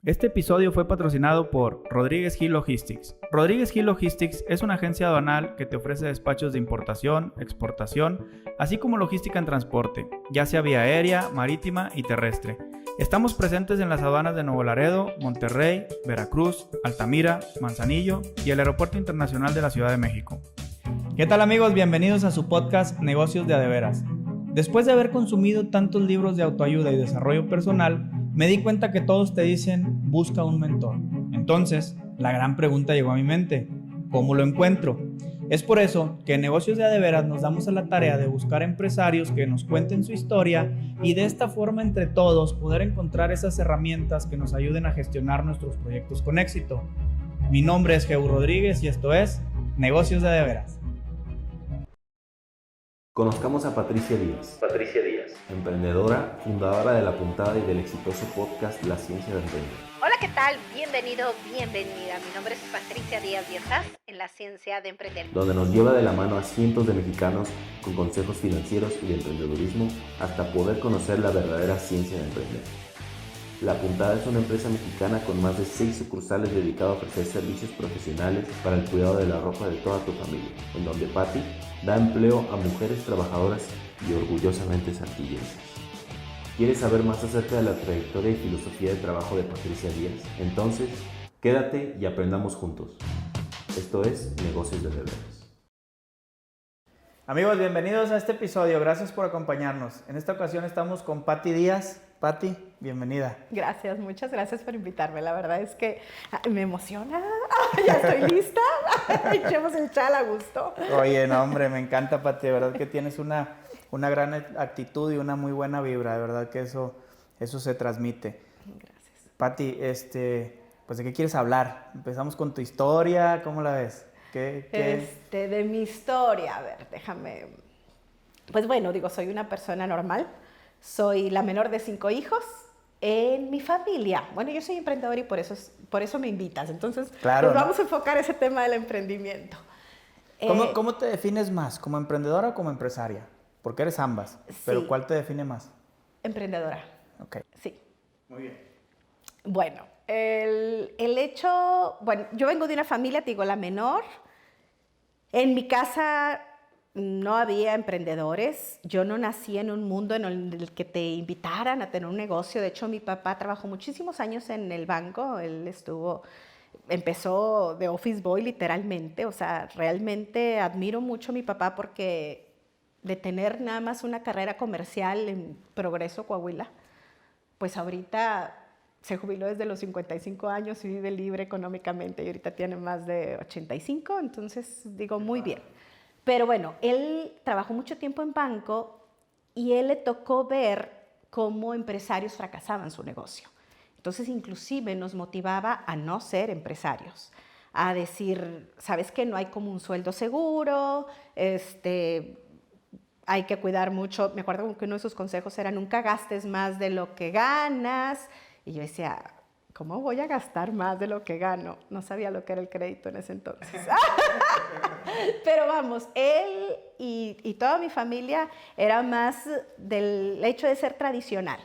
Este episodio fue patrocinado por Rodríguez Gil Logistics. Rodríguez Gil Logistics es una agencia aduanal que te ofrece despachos de importación, exportación, así como logística en transporte, ya sea vía aérea, marítima y terrestre. Estamos presentes en las aduanas de Nuevo Laredo, Monterrey, Veracruz, Altamira, Manzanillo y el Aeropuerto Internacional de la Ciudad de México. ¿Qué tal, amigos? Bienvenidos a su podcast Negocios de a de veras. Después de haber consumido tantos libros de autoayuda y desarrollo personal, me di cuenta que todos te dicen busca un mentor. Entonces, la gran pregunta llegó a mi mente: ¿cómo lo encuentro? Es por eso que en Negocios de a de veras nos damos a la tarea de buscar empresarios que nos cuenten su historia y de esta forma entre todos poder encontrar esas herramientas que nos ayuden a gestionar nuestros proyectos con éxito. Mi nombre es Geu Rodríguez y esto es Negocios de a de veras. Conozcamos a Patricia Díaz. Emprendedora, fundadora de La Puntada y del exitoso podcast La Ciencia de Emprender. Hola, ¿qué tal? Bienvenido, bienvenida. Mi nombre es Patricia Díaz y estás en La Ciencia de Emprender, Donde nos lleva de la mano a cientos de mexicanos con consejos financieros y de emprendedurismo hasta poder conocer la verdadera ciencia de emprender. La Puntada es una empresa mexicana con más de 6 sucursales dedicada a ofrecer servicios profesionales para el cuidado de la ropa de toda tu familia, en donde Pati da empleo a mujeres trabajadoras y orgullosamente saltillenses. ¿Quieres saber más acerca de la trayectoria y filosofía de trabajo de Patricia Díaz? Entonces, quédate y aprendamos juntos. Esto es Negocios de Veras. Amigos, bienvenidos a este episodio. Gracias por acompañarnos. En esta ocasión estamos con Pati Díaz. Pati, bienvenida. Gracias, muchas gracias por invitarme. La verdad es que me emociona. Ya estoy lista. Echemos el chal a gusto. Oye, no, hombre, me encanta, Pati. De verdad que tienes una gran actitud y una muy buena vibra. De verdad que eso se transmite. Gracias. Pati, pues ¿de qué quieres hablar? Empezamos con tu historia. ¿Cómo la ves? De mi historia, a ver, déjame. Pues bueno, soy una persona normal. Soy la menor de 5 hijos en mi familia. Bueno, yo soy emprendedora y por eso me invitas. Entonces, claro, pues vamos a enfocar ese tema del emprendimiento. ¿Cómo te defines más? ¿Como emprendedora o como empresaria? Porque eres ambas. Pero sí. ¿cuál te define más? Emprendedora. Ok. Sí. Muy bien. Bueno, el hecho... Bueno, yo vengo de una familia, te digo, la menor. En mi casa no había emprendedores. Yo no nací en un mundo en el que te invitaran a tener un negocio. De hecho, mi papá trabajó muchísimos años en el banco. Empezó de office boy literalmente. O sea, realmente admiro mucho a mi papá porque de tener nada más una carrera comercial en Progreso, Coahuila, pues ahorita se jubiló desde los 55 años y vive libre económicamente y ahorita tiene más de 85, entonces digo, muy bien. Pero bueno, él trabajó mucho tiempo en banco y él le tocó ver cómo empresarios fracasaban su negocio. Entonces, inclusive nos motivaba a no ser empresarios, a decir, ¿sabes qué? No hay como un sueldo seguro, hay que cuidar mucho. Me acuerdo que uno de sus consejos era nunca gastes más de lo que ganas. Y yo decía, ¿cómo voy a gastar más de lo que gano? No sabía lo que era el crédito en ese entonces. Pero vamos, él y toda mi familia era más del hecho de ser tradicional.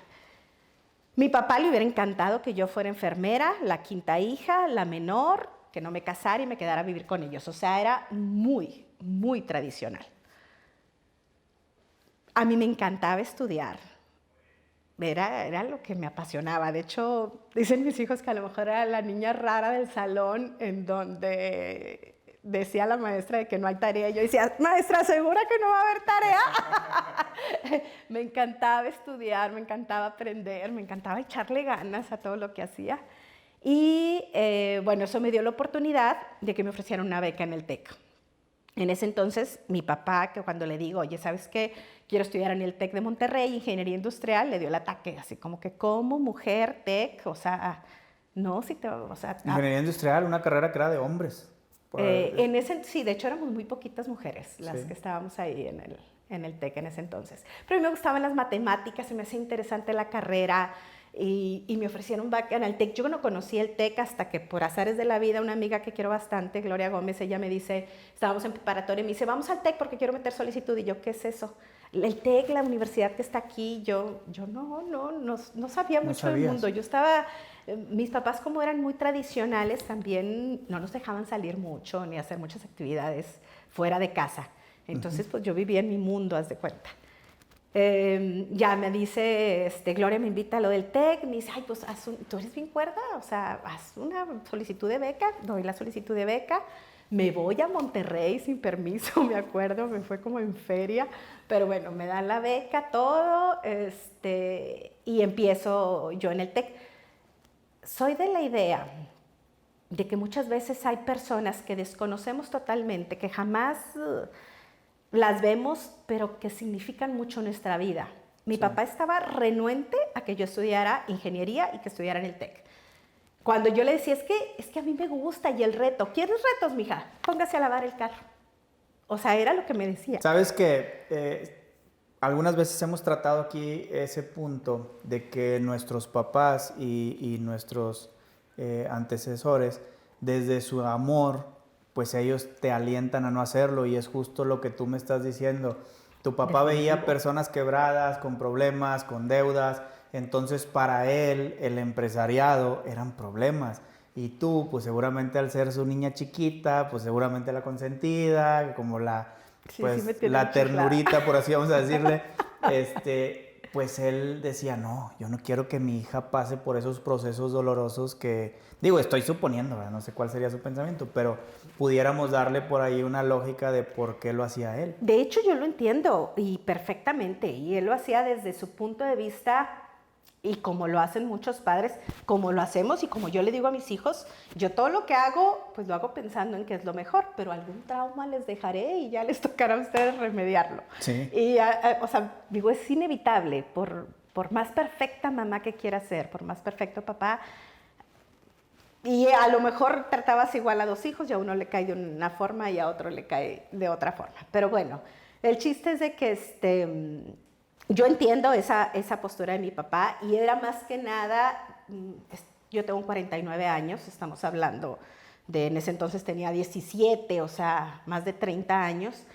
Mi papá le hubiera encantado que yo fuera enfermera, la quinta hija, la menor, que no me casara y me quedara a vivir con ellos. O sea, era muy, muy tradicional. A mí me encantaba estudiar. Era lo que me apasionaba. De hecho, dicen mis hijos que a lo mejor era la niña rara del salón en donde decía la maestra de que no hay tarea. Y yo decía, maestra, ¿segura que no va a haber tarea? Me encantaba estudiar, me encantaba aprender, me encantaba echarle ganas a todo lo que hacía. Y bueno, eso me dio la oportunidad de que me ofrecieran una beca en el TEC. En ese entonces, mi papá, que cuando le digo, oye, ¿sabes qué? Quiero estudiar en el TEC de Monterrey, Ingeniería Industrial, le dio el ataque, así como que, ¿cómo mujer TEC? O sea, no, si te... O sea, Ingeniería Industrial, una carrera que era de hombres. Sí, de hecho éramos muy poquitas mujeres las que estábamos ahí en el TEC en ese entonces. Pero a mí me gustaban las matemáticas, se me hacía interesante la carrera. Y me ofrecieron beca en el TEC. Yo no conocí el TEC hasta que por azares de la vida una amiga que quiero bastante, Gloria Gómez, ella me dice, estábamos en preparatoria y me dice, vamos al TEC porque quiero meter solicitud. Y yo, ¿qué es eso? el TEC, la universidad que está aquí, yo no sabía mucho del mundo. Yo estaba, mis papás como eran muy tradicionales, también no nos dejaban salir mucho ni hacer muchas actividades fuera de casa. Entonces, pues yo vivía en mi mundo, haz de cuenta. Ya me dice, Gloria me invita a lo del TEC, me dice, ay, pues tú eres bien cuerda, o sea, haz una solicitud de beca, doy la solicitud de beca, me voy a Monterrey sin permiso, me acuerdo, me fue como en feria, pero bueno, me dan la beca, todo, y empiezo yo en el TEC. Soy de la idea de que muchas veces hay personas que desconocemos totalmente, que jamás las vemos, pero que significan mucho en nuestra vida. Mi papá estaba renuente a que yo estudiara ingeniería y que estudiara en el TEC. Cuando yo le decía, es que a mí me gusta y el reto, ¿quieres retos, mija? Póngase a lavar el carro. O sea, era lo que me decía. Sabes que algunas veces hemos tratado aquí ese punto de que nuestros papás y nuestros antecesores, desde su amor, pues ellos te alientan a no hacerlo, y es justo lo que tú me estás diciendo. Tu papá veía personas quebradas, con problemas, con deudas, entonces para él el empresariado eran problemas. Y tú, pues seguramente al ser su niña chiquita, pues seguramente la consentida, como la, pues, sí la ternurita, por así vamos a decirle, pues él decía, no, yo no quiero que mi hija pase por esos procesos dolorosos que, digo, estoy suponiendo, ¿verdad? No sé cuál sería su pensamiento, pero pudiéramos darle por ahí una lógica de por qué lo hacía él. De hecho, yo lo entiendo y perfectamente, y él lo hacía desde su punto de vista. Y como lo hacen muchos padres, como lo hacemos y como yo le digo a mis hijos, yo todo lo que hago, pues lo hago pensando en que es lo mejor, pero algún trauma les dejaré y ya les tocará a ustedes remediarlo. Sí. Y, o sea, digo, es inevitable, por más perfecta mamá que quiera ser, por más perfecto papá, y a lo mejor tratabas igual a dos hijos y a uno le cae de una forma y a otro le cae de otra forma. Pero bueno, el chiste es de que yo entiendo esa postura de mi papá, y era más que nada, yo tengo 49 años, estamos hablando de, en ese entonces tenía 17, o sea, más de 30 años,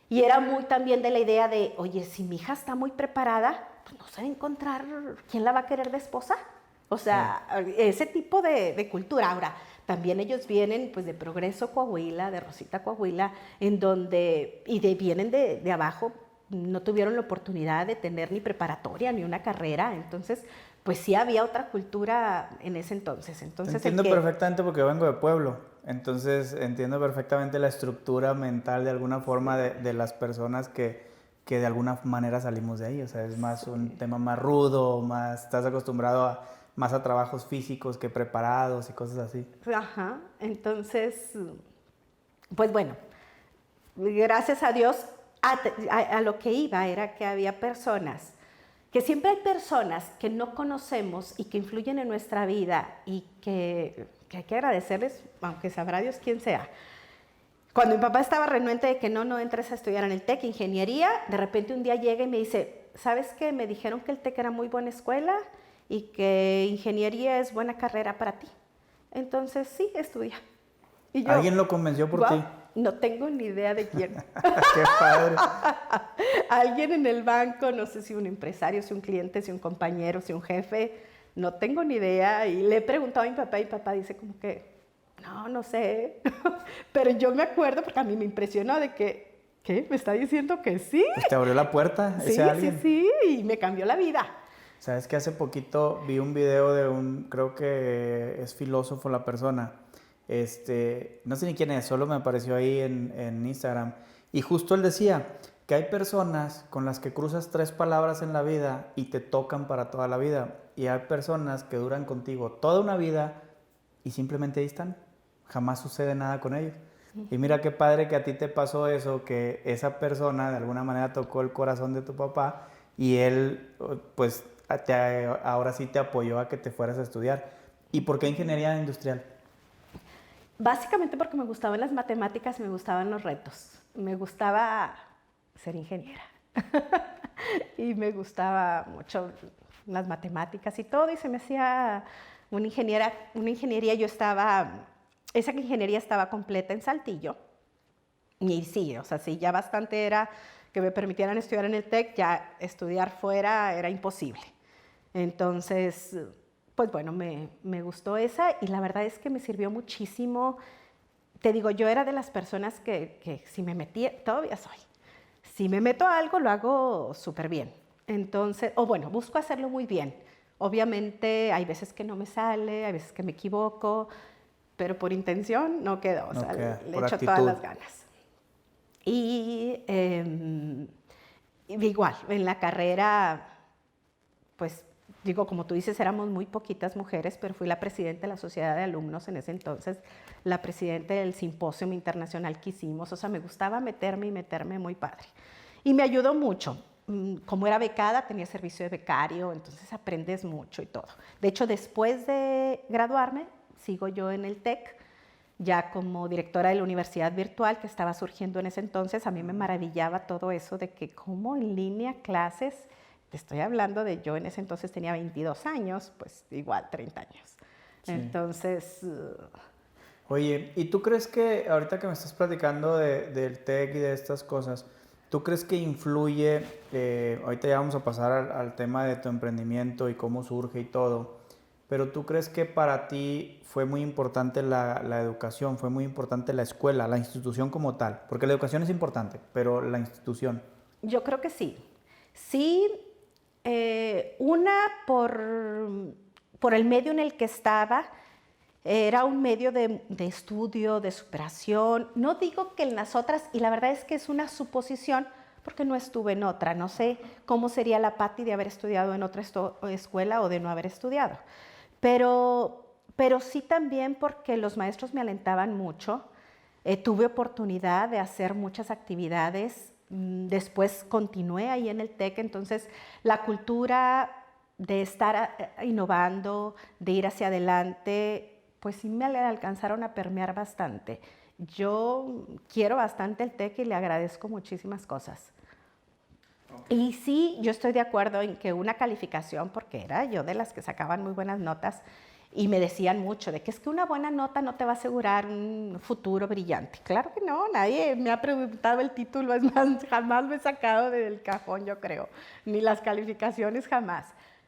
y era muy también de la idea de, oye, si mi hija está muy preparada, pues no sabe encontrar quién la va a querer de esposa. O sea, ese tipo de cultura. Ahora, también ellos vienen pues de Progreso Coahuila, de Rosita Coahuila, en donde, vienen de abajo, no tuvieron la oportunidad de tener ni preparatoria ni una carrera, entonces pues sí había otra cultura en ese entonces. Entiendo perfectamente porque yo vengo de pueblo, entonces entiendo perfectamente la estructura mental de alguna forma de las personas que de alguna manera salimos de ahí, o sea, es más un tema más rudo, más estás acostumbrado más a trabajos físicos que preparados y cosas así. Ajá, entonces, pues bueno, gracias a Dios, a lo que iba era que había personas, que siempre hay personas que no conocemos y que influyen en nuestra vida y que hay que agradecerles, aunque sabrá Dios quién sea. Cuando mi papá estaba renuente de que no entres a estudiar en el TEC, ingeniería, de repente un día llega y me dice, ¿sabes qué? Me dijeron que el TEC era muy buena escuela y que ingeniería es buena carrera para ti. Entonces, sí, estudia. Y yo, ¿alguien lo convenció por ti? No tengo ni idea de quién. ¡Qué padre! Alguien en el banco, no sé si un empresario, si un cliente, si un compañero, si un jefe, no tengo ni idea. Y le he preguntado a mi papá y papá dice como que, no sé. Pero yo me acuerdo porque a mí me impresionó de que, ¿qué? ¿Me está diciendo que sí? Pues te abrió la puerta ese alguien. Sí, y me cambió la vida. Sabes que hace poquito vi un video de creo que es filósofo la persona, no sé ni quién es, solo me apareció ahí en Instagram, y justo él decía que hay personas con las que cruzas 3 palabras en la vida y te tocan para toda la vida, y hay personas que duran contigo toda una vida y simplemente ahí están, jamás sucede nada con ellos. Y mira qué padre que a ti te pasó eso, que esa persona de alguna manera tocó el corazón de tu papá y él pues ahora sí te apoyó a que te fueras a estudiar. ¿Y por qué ingeniería industrial? Básicamente porque me gustaban las matemáticas, me gustaban los retos, me gustaba ser ingeniera y me gustaba mucho las matemáticas y todo, y se me hacía una ingeniería. Esa ingeniería estaba completa en Saltillo, y sí, o sea, sí, ya bastante era que me permitieran estudiar en el TEC, ya estudiar fuera era imposible. Entonces, pues bueno, me gustó esa y la verdad es que me sirvió muchísimo. Te digo, yo era de las personas que si me metía, todavía soy, si me meto a algo, lo hago súper bien. Entonces, o bueno, busco hacerlo muy bien. Obviamente hay veces que no me sale, hay veces que me equivoco, pero por intención no quedó, o sea, le echo todas las ganas. Y igual, en la carrera, pues digo, como tú dices, éramos muy poquitas mujeres, pero fui la presidenta de la sociedad de alumnos en ese entonces, la presidenta del simposio internacional que hicimos, o sea, me gustaba meterme muy padre. Y me ayudó mucho. Como era becada, tenía servicio de becario, entonces aprendes mucho y todo. De hecho, después de graduarme, sigo yo en el TEC, ya como directora de la universidad virtual que estaba surgiendo en ese entonces. A mí me maravillaba todo eso de que como en línea clases, te estoy hablando de yo en ese entonces tenía 22 años, pues igual 30 años. Sí. Entonces... Oye, ¿y tú crees que ahorita que me estás platicando del TEC y de estas cosas, ¿tú crees que influye, ahorita ya vamos a pasar al tema de tu emprendimiento y cómo surge y todo, pero tú crees que para ti fue muy importante la educación, fue muy importante la escuela, la institución como tal? Porque la educación es importante, pero la institución. Yo creo que sí. Sí, una por el medio en el que estaba. Era un medio de estudio, de superación. No digo que en las otras, y la verdad es que es una suposición, porque no estuve en otra. No sé cómo sería la Patti de haber estudiado en otra escuela o de no haber estudiado. Pero sí también porque los maestros me alentaban mucho. Tuve oportunidad de hacer muchas actividades. Después continué ahí en el TEC, entonces la cultura de estar innovando, de ir hacia adelante, pues sí me alcanzaron a permear bastante. Yo quiero bastante el TEC y le agradezco muchísimas cosas. Okay. Y sí, yo estoy de acuerdo en que una calificación, porque era yo de las que sacaban muy buenas notas, y me decían mucho de que es que una buena nota no te va a asegurar un futuro brillante. Claro que no, nadie me ha preguntado el título, es más, jamás me he sacado del cajón, yo creo, ni las calificaciones jamás.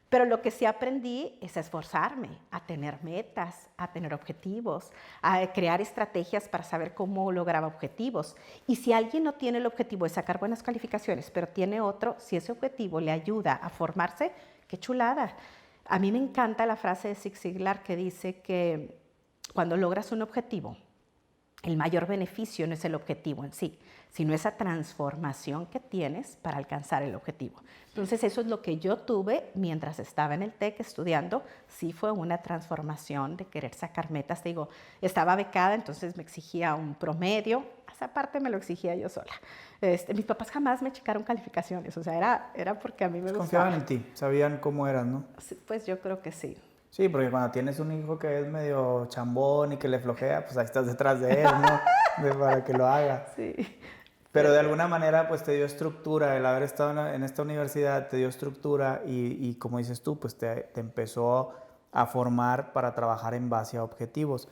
Pero lo que sí aprendí es a esforzarme, a tener metas, a tener objetivos, a crear estrategias para saber cómo lograba objetivos. Y si alguien no tiene el objetivo de sacar buenas calificaciones, pero tiene otro, si ese objetivo le ayuda a formarse, ¡qué chulada! A mí me encanta la frase de Zig Ziglar que dice que cuando logras un objetivo, el mayor beneficio no es el objetivo en sí, sino esa transformación que tienes para alcanzar el objetivo. Entonces, eso es lo que yo tuve mientras estaba en el TEC estudiando. Sí fue una transformación de querer sacar metas. Te digo, estaba becada, entonces me exigía un promedio. Esa parte me lo exigía yo sola. Mis papás jamás me checaron calificaciones, o sea, era porque a mí me gustaba. Confiaban en ti, sabían cómo eras, ¿no? Sí, pues yo creo que sí. Sí, porque cuando tienes un hijo que es medio chambón y que le flojea, pues ahí estás detrás de él, ¿no? Para que lo haga. Sí. Pero de alguna manera, pues te dio estructura, el haber estado en esta universidad te dio estructura y como dices tú, pues te empezó a formar para trabajar en base a objetivos.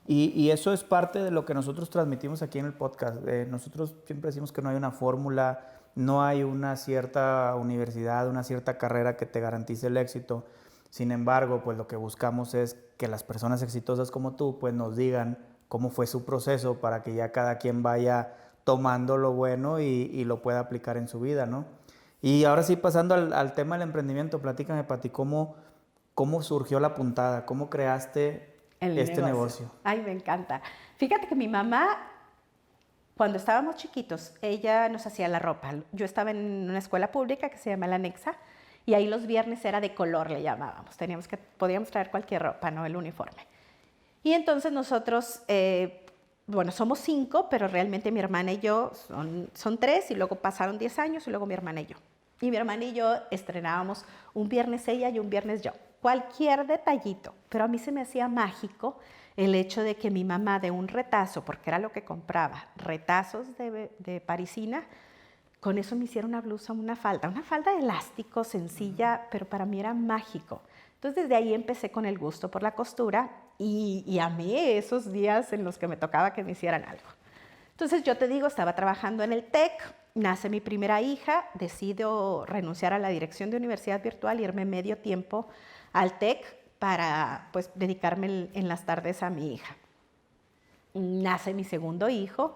Y eso es parte de lo que nosotros transmitimos aquí en el podcast. Nosotros siempre decimos que no hay una fórmula, no hay una cierta universidad, una cierta carrera que te garantice el éxito. Sin embargo, pues lo que buscamos es que las personas exitosas como tú, pues nos digan cómo fue su proceso para que ya cada quien vaya tomando lo bueno y lo pueda aplicar en su vida, ¿no? Y ahora sí, pasando al tema del emprendimiento, platícame, Pati, ¿cómo surgió La Puntada? ¿Cómo creaste este negocio? Ay, me encanta. Fíjate que mi mamá, cuando estábamos chiquitos, ella nos hacía la ropa. Yo estaba en una escuela pública que se llama La Nexa, y ahí los viernes era de color, le llamábamos. Podíamos traer cualquier ropa, no el uniforme. Y entonces nosotros, bueno, somos 5, pero realmente mi hermana y yo son 3, y luego pasaron 10 años, y luego mi hermana y yo. Y mi hermana y yo estrenábamos un viernes ella y un viernes yo. Cualquier detallito, pero a mí se me hacía mágico el hecho de que mi mamá de un retazo, porque era lo que compraba, retazos de parisina, con eso me hicieron una blusa, una falda de elástico, sencilla, pero para mí era mágico. Entonces, desde ahí empecé con el gusto por la costura y amé esos días en los que me tocaba que me hicieran algo. Entonces, yo te digo, estaba trabajando en el TEC, nace mi primera hija, decido renunciar a la dirección de universidad virtual y irme medio tiempo al TEC para pues, dedicarme en las tardes a mi hija. Nace mi segundo hijo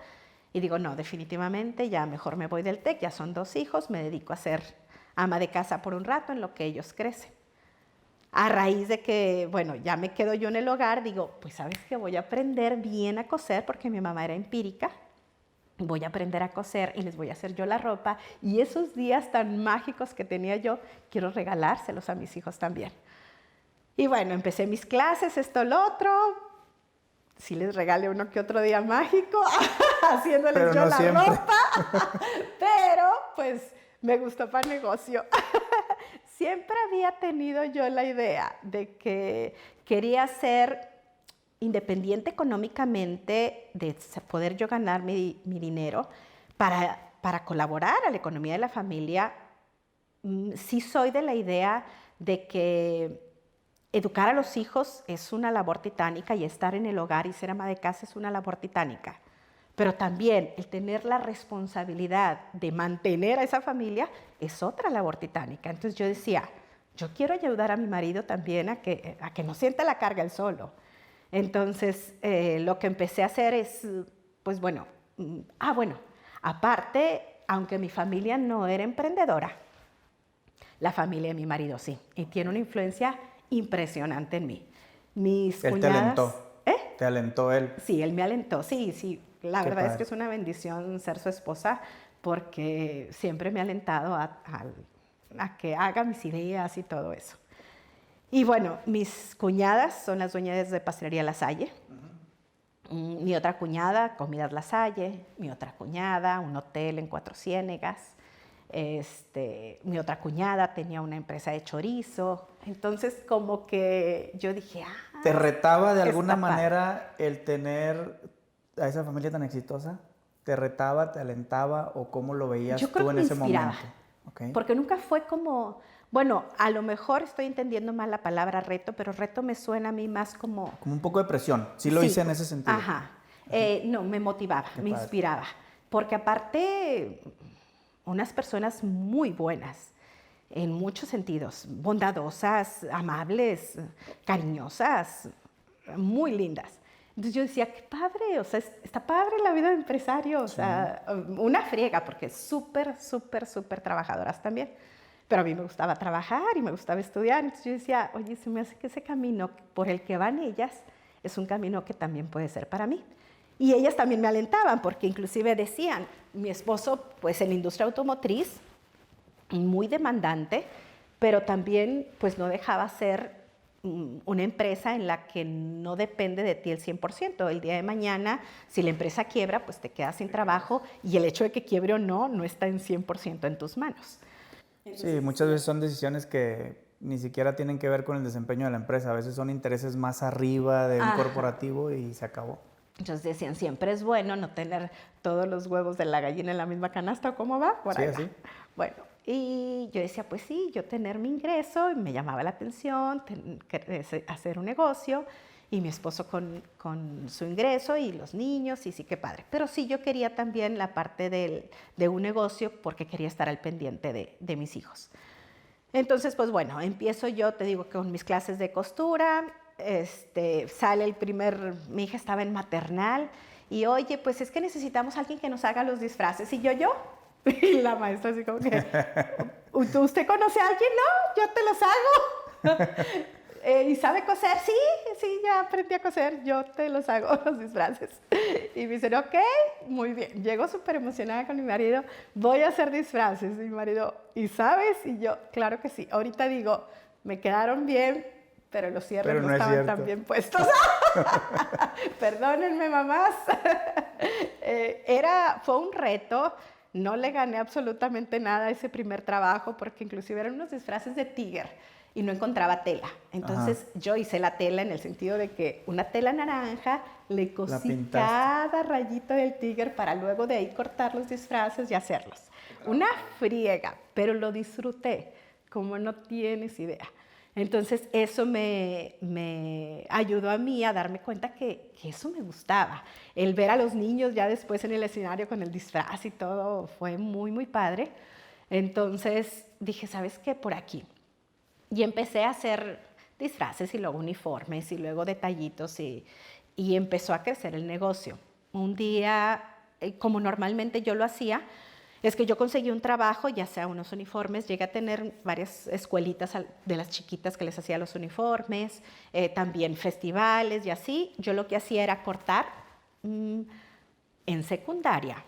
y digo, no, definitivamente ya mejor me voy del TEC, ya son 2 hijos, me dedico a ser ama de casa por un rato en lo que ellos crecen. A raíz de que, bueno, ya me quedo yo en el hogar, digo, pues sabes que voy a aprender bien a coser porque mi mamá era empírica. Voy a aprender a coser y les voy a hacer yo la ropa. Y esos días tan mágicos que tenía yo, quiero regalárselos a mis hijos también. Y bueno, empecé mis clases, esto, lo otro. Sí les regalé uno que otro día mágico, haciéndoles pero yo no la siempre. ropa. Pero, pues, me gustó para negocio. Siempre había tenido yo la idea de que quería ser independiente económicamente, de poder yo ganar mi dinero para colaborar a la economía de la familia. Sí soy de la idea de que educar a los hijos es una labor titánica y estar en el hogar y ser ama de casa es una labor titánica. Pero también el tener la responsabilidad de mantener a esa familia es otra labor titánica. Entonces yo decía, yo quiero ayudar a mi marido también a que no sienta la carga él solo. Entonces lo que empecé a hacer es, pues bueno, aparte, aunque mi familia no era emprendedora, la familia de mi marido sí, y tiene una influencia impresionante en mí. Mis Él cuñadas, te alentó. ¿Te alentó él? Sí, él me alentó, sí. La Qué verdad es padre. que es una bendición ser su esposa porque siempre me ha alentado a que haga mis ideas y todo eso. Y bueno, mis cuñadas son las dueñas de Pastelería La Salle. Mi otra cuñada, Comidas La Salle. Mi otra cuñada, un hotel en Cuatro Ciénegas. Mi otra cuñada tenía una empresa de chorizo. Entonces, como que yo dije, ¿Te retaba de alguna está padre. manera el tener a esa familia tan exitosa? ¿Te retaba, te alentaba o cómo lo veías Yo creo tú en que me ese inspiraba, momento? Okay. porque nunca fue como, bueno, a lo mejor estoy entendiendo mal la palabra reto, pero reto me suena a mí más como... Como un poco de presión. Sí lo hice en ese sentido. Ajá. No, me motivaba, Qué me padre. inspiraba, porque aparte, unas personas muy buenas, en muchos sentidos, bondadosas, amables, cariñosas, muy lindas. Entonces yo decía, qué padre, o sea, está padre la vida de empresario, o sea, una friega, porque súper trabajadoras también. Pero a mí me gustaba trabajar y me gustaba estudiar, entonces yo decía, oye, se me hace que ese camino por el que van ellas es un camino que también puede ser para mí. Y ellas también me alentaban, porque inclusive decían, mi esposo, pues en la industria automotriz, muy demandante, pero también pues no dejaba ser una empresa en la que no depende de ti el 100%. El día de mañana, si la empresa quiebra, pues te quedas sin trabajo y el hecho de que quiebre o no está en 100% en tus manos. Sí, muchas veces son decisiones que ni siquiera tienen que ver con el desempeño de la empresa. A veces son intereses más arriba de un Ajá. corporativo y se acabó. Entonces decían, siempre es bueno no tener todos los huevos de la gallina en la misma canasta, ¿o cómo va? Por Sí, ahí va. así. Bueno, y yo decía, pues sí, yo tener mi ingreso, me llamaba la atención, hacer un negocio, y mi esposo con su ingreso y los niños, y sí, qué padre. Pero sí, yo quería también la parte de un negocio porque quería estar al pendiente de mis hijos. Entonces, pues bueno, empiezo yo, te digo, con mis clases de costura, sale mi hija estaba en maternal, y oye, pues es que necesitamos a alguien que nos haga los disfraces, y yo, y la maestra así como que, ¿usted conoce a alguien? No, yo te los hago. ¿Y sabe coser? Sí, ya aprendí a coser, yo te los hago, los disfraces. Y me dicen, ok, muy bien. Llego súper emocionada con mi marido, voy a hacer disfraces. Y mi marido, ¿y sabes? Y yo, claro que sí. Ahorita digo, me quedaron bien, pero los cierres Pero no no es estaban cierto. tan bien puestos. Perdónenme, mamás. Fue un reto. No le gané absolutamente nada a ese primer trabajo porque inclusive eran unos disfraces de tigre y no encontraba tela. Entonces yo hice la tela en el sentido de que una tela naranja, le cosí cada rayito del tigre para luego de ahí cortar los disfraces y hacerlos. Una friega, pero lo disfruté, como no tienes idea. Entonces eso me ayudó a mí a darme cuenta que eso me gustaba. El ver a los niños ya después en el escenario con el disfraz y todo fue muy, muy padre. Entonces dije, ¿sabes qué? Por aquí. Y empecé a hacer disfraces y luego uniformes y luego detallitos y empezó a crecer el negocio. Un día, como normalmente yo lo hacía, es que yo conseguí un trabajo, ya sea unos uniformes, llegué a tener varias escuelitas de las chiquitas que les hacía los uniformes, también festivales y así. Yo lo que hacía era cortar. En secundaria,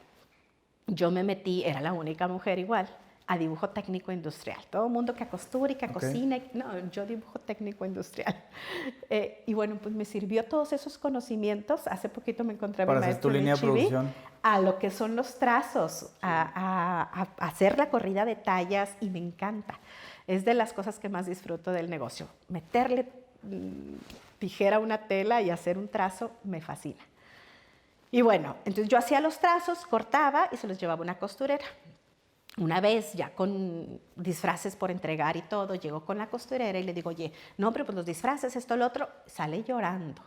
yo me metí, era la única mujer igual, a dibujo técnico industrial. Todo el mundo que costura y que cocina, no, yo dibujo técnico industrial. Y bueno, pues me sirvió todos esos conocimientos. Hace poquito me encontré a mi maestro tu línea de producción. A lo que son los trazos, a hacer la corrida de tallas y me encanta. Es de las cosas que más disfruto del negocio. Meterle tijera a una tela y hacer un trazo me fascina. Y bueno, entonces yo hacía los trazos, cortaba y se los llevaba a una costurera. Una vez, ya con disfraces por entregar y todo, llego con la costurera y le digo, oye, no, pero pues los disfraces, esto, lo otro, sale llorando.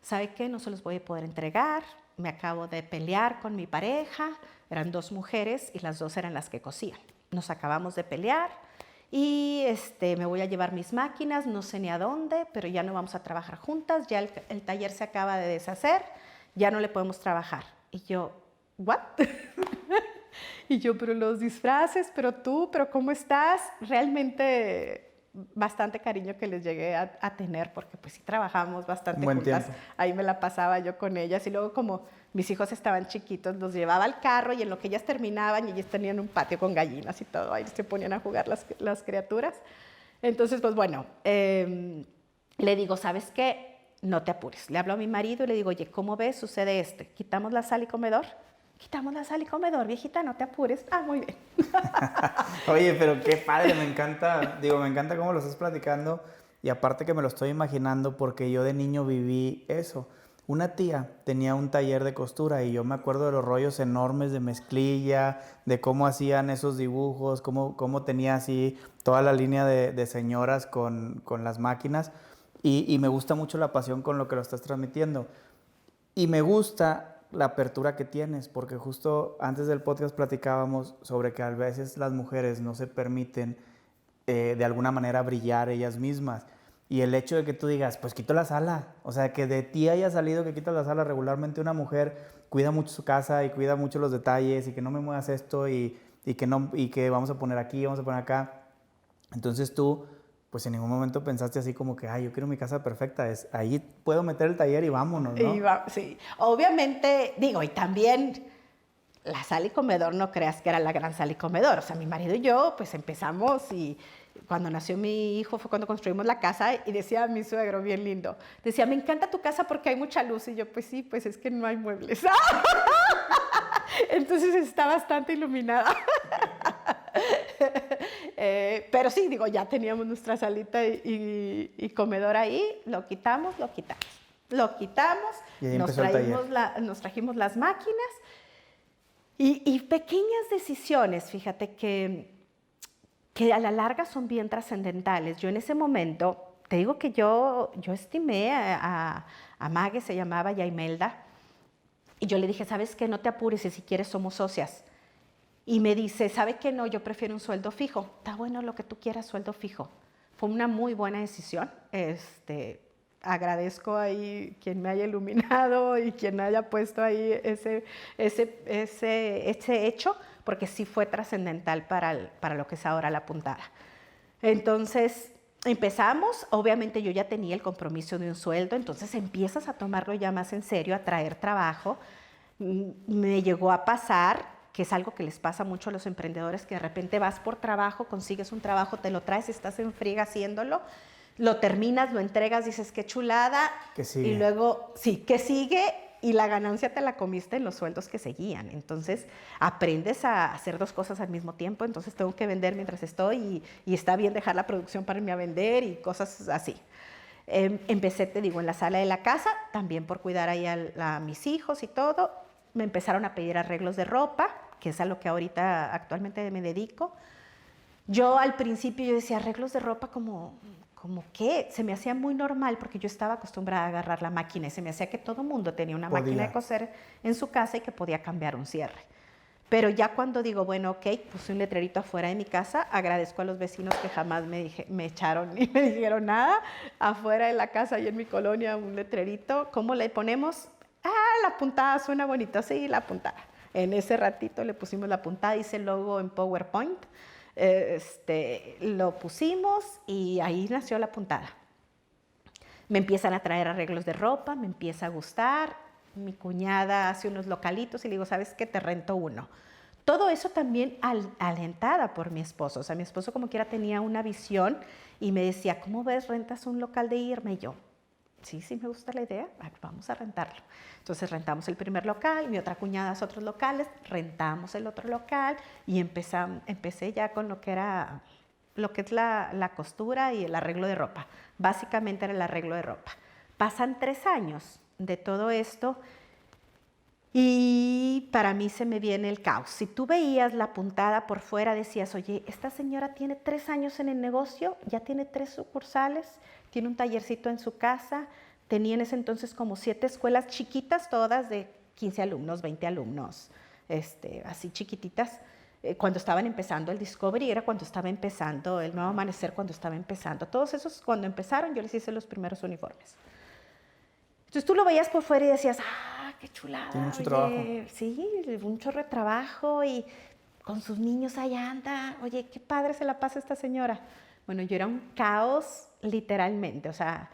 ¿Sabe qué? No se los voy a poder entregar, me acabo de pelear con mi pareja, eran 2 mujeres y las 2 eran las que cosían. Nos acabamos de pelear y me voy a llevar mis máquinas, no sé ni a dónde, pero ya no vamos a trabajar juntas, ya el taller se acaba de deshacer, ya no le podemos trabajar. Y yo, ¿what? Y yo, pero los disfraces, pero tú, pero ¿cómo estás? Realmente bastante cariño que les llegué a tener, porque pues sí trabajamos bastante juntas. Tiempo. Ahí me la pasaba yo con ellas y luego como mis hijos estaban chiquitos, los llevaba al carro y en lo que ellas terminaban y ellas tenían un patio con gallinas y todo, ahí se ponían a jugar las criaturas. Entonces, pues bueno, le digo, ¿sabes qué? No te apures. Le hablo a mi marido y le digo, oye, ¿cómo ves? Sucede ¿quitamos la sala y comedor? Quitamos la sala y comedor, viejita, no te apures. Ah, muy bien. Oye, pero qué padre, me encanta cómo lo estás platicando y aparte que me lo estoy imaginando porque yo de niño viví eso. Una tía tenía un taller de costura y yo me acuerdo de los rollos enormes de mezclilla, de cómo hacían esos dibujos, cómo tenía así toda la línea de señoras con las máquinas y me gusta mucho la pasión con lo que lo estás transmitiendo. Y me gusta la apertura que tienes, porque justo antes del podcast platicábamos sobre que a veces las mujeres no se permiten de alguna manera brillar ellas mismas. Y el hecho de que tú digas, pues quito la sala, o sea, que de ti haya salido que quitas la sala, regularmente una mujer cuida mucho su casa y cuida mucho los detalles y que no me muevas esto y que vamos a poner aquí, vamos a poner acá. Entonces tú, pues en ningún momento pensaste así como que, yo quiero mi casa perfecta, ahí puedo meter el taller y vámonos, ¿no? Sí, obviamente, digo, y también la sala y comedor, no creas que era la gran sala y comedor, o sea, mi marido y yo, pues empezamos y cuando nació mi hijo fue cuando construimos la casa y decía mi suegro, bien lindo, decía, me encanta tu casa porque hay mucha luz, y yo, pues sí, pues es que no hay muebles. Entonces está bastante iluminada. Pero sí, digo, ya teníamos nuestra salita y comedor ahí, lo quitamos. Y ahí empezó el taller. Nos trajimos las máquinas y pequeñas decisiones, fíjate que a la larga son bien trascendentales. Yo en ese momento, te digo que yo estimé a Mague, se llamaba, y a Imelda, y yo le dije, ¿sabes qué? No te apures y si quieres somos socias. Y me dice, ¿sabe qué? No, yo prefiero un sueldo fijo. Está bueno lo que tú quieras, sueldo fijo. Fue una muy buena decisión. Agradezco ahí quien me haya iluminado y quien haya puesto ahí ese hecho, porque sí fue trascendental para lo que es ahora La Puntada. Entonces empezamos, obviamente yo ya tenía el compromiso de un sueldo, entonces empiezas a tomarlo ya más en serio, a traer trabajo. Me llegó a pasar, que es algo que les pasa mucho a los emprendedores, que de repente vas por trabajo, consigues un trabajo, te lo traes, estás en friega haciéndolo, lo terminas, lo entregas, dices qué chulada, ¿Qué sigue? Y luego, sí, ¿qué sigue? Y la ganancia te la comiste en los sueldos que seguían. Entonces aprendes a hacer 2 cosas al mismo tiempo, entonces tengo que vender mientras estoy y está bien dejar la producción para irme a vender y cosas así. Empecé, te digo, en la sala de la casa, también por cuidar ahí a mis hijos y todo. Me empezaron a pedir arreglos de ropa, que es a lo que ahorita actualmente me dedico. Yo al principio yo decía, arreglos de ropa como como que se me hacía muy normal porque yo estaba acostumbrada a agarrar la máquina y se me hacía que todo mundo tenía una máquina de coser en su casa y que podía cambiar un cierre. Pero ya cuando digo, bueno, ok, puse un letrerito afuera de mi casa, agradezco a los vecinos que jamás me echaron ni me dijeron nada. Afuera de la casa y en mi colonia un letrerito, ¿cómo le ponemos? La puntada suena bonito, sí, la puntada. En ese ratito le pusimos la puntada, hice el logo en PowerPoint. Lo pusimos y ahí nació la puntada. Me empiezan a traer arreglos de ropa, me empieza a gustar. Mi cuñada hace unos localitos y le digo, ¿sabes qué? Te rento uno. Todo eso también alentada por mi esposo. O sea, mi esposo como quiera tenía una visión y me decía, ¿cómo ves? ¿Rentas un local de irme? Y yo, sí, me gusta la idea, vamos a rentarlo. Entonces rentamos el primer local, mi otra cuñada hace otros locales, rentamos el otro local y empecé ya con lo que es la costura y el arreglo de ropa. Básicamente era el arreglo de ropa. Pasan 3 años de todo esto y para mí se me viene el caos. Si tú veías la puntada por fuera, decías, oye, esta señora tiene 3 años en el negocio, ya tiene 3 sucursales, tiene un tallercito en su casa, tenía en ese entonces como 7 escuelas chiquitas, todas de 15 alumnos, 20 alumnos, así chiquititas. Cuando estaban empezando el Discovery, era cuando estaba empezando el Nuevo Amanecer, cuando estaba empezando. Todos esos, cuando empezaron, yo les hice los primeros uniformes. Entonces tú lo veías por fuera y decías, qué chulada. Tiene mucho trabajo. Sí, un chorro de trabajo y con sus niños ahí anda. Oye, qué padre se la pasa esta señora. Bueno, yo era un caos literalmente, o sea,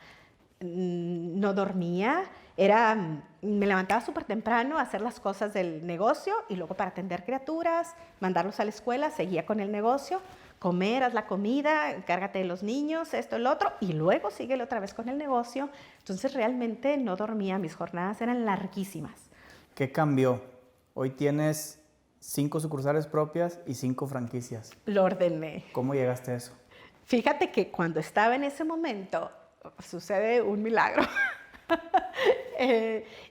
no dormía, me levantaba súper temprano a hacer las cosas del negocio y luego para atender criaturas, mandarlos a la escuela, seguía con el negocio, comer, haz la comida, encárgate de los niños, esto, el otro, y luego síguele otra vez con el negocio. Entonces realmente no dormía, mis jornadas eran larguísimas. ¿Qué cambió? Hoy tienes 5 sucursales propias y 5 franquicias. Lo ordené. ¿Cómo llegaste a eso? Fíjate que cuando estaba en ese momento, sucede un milagro.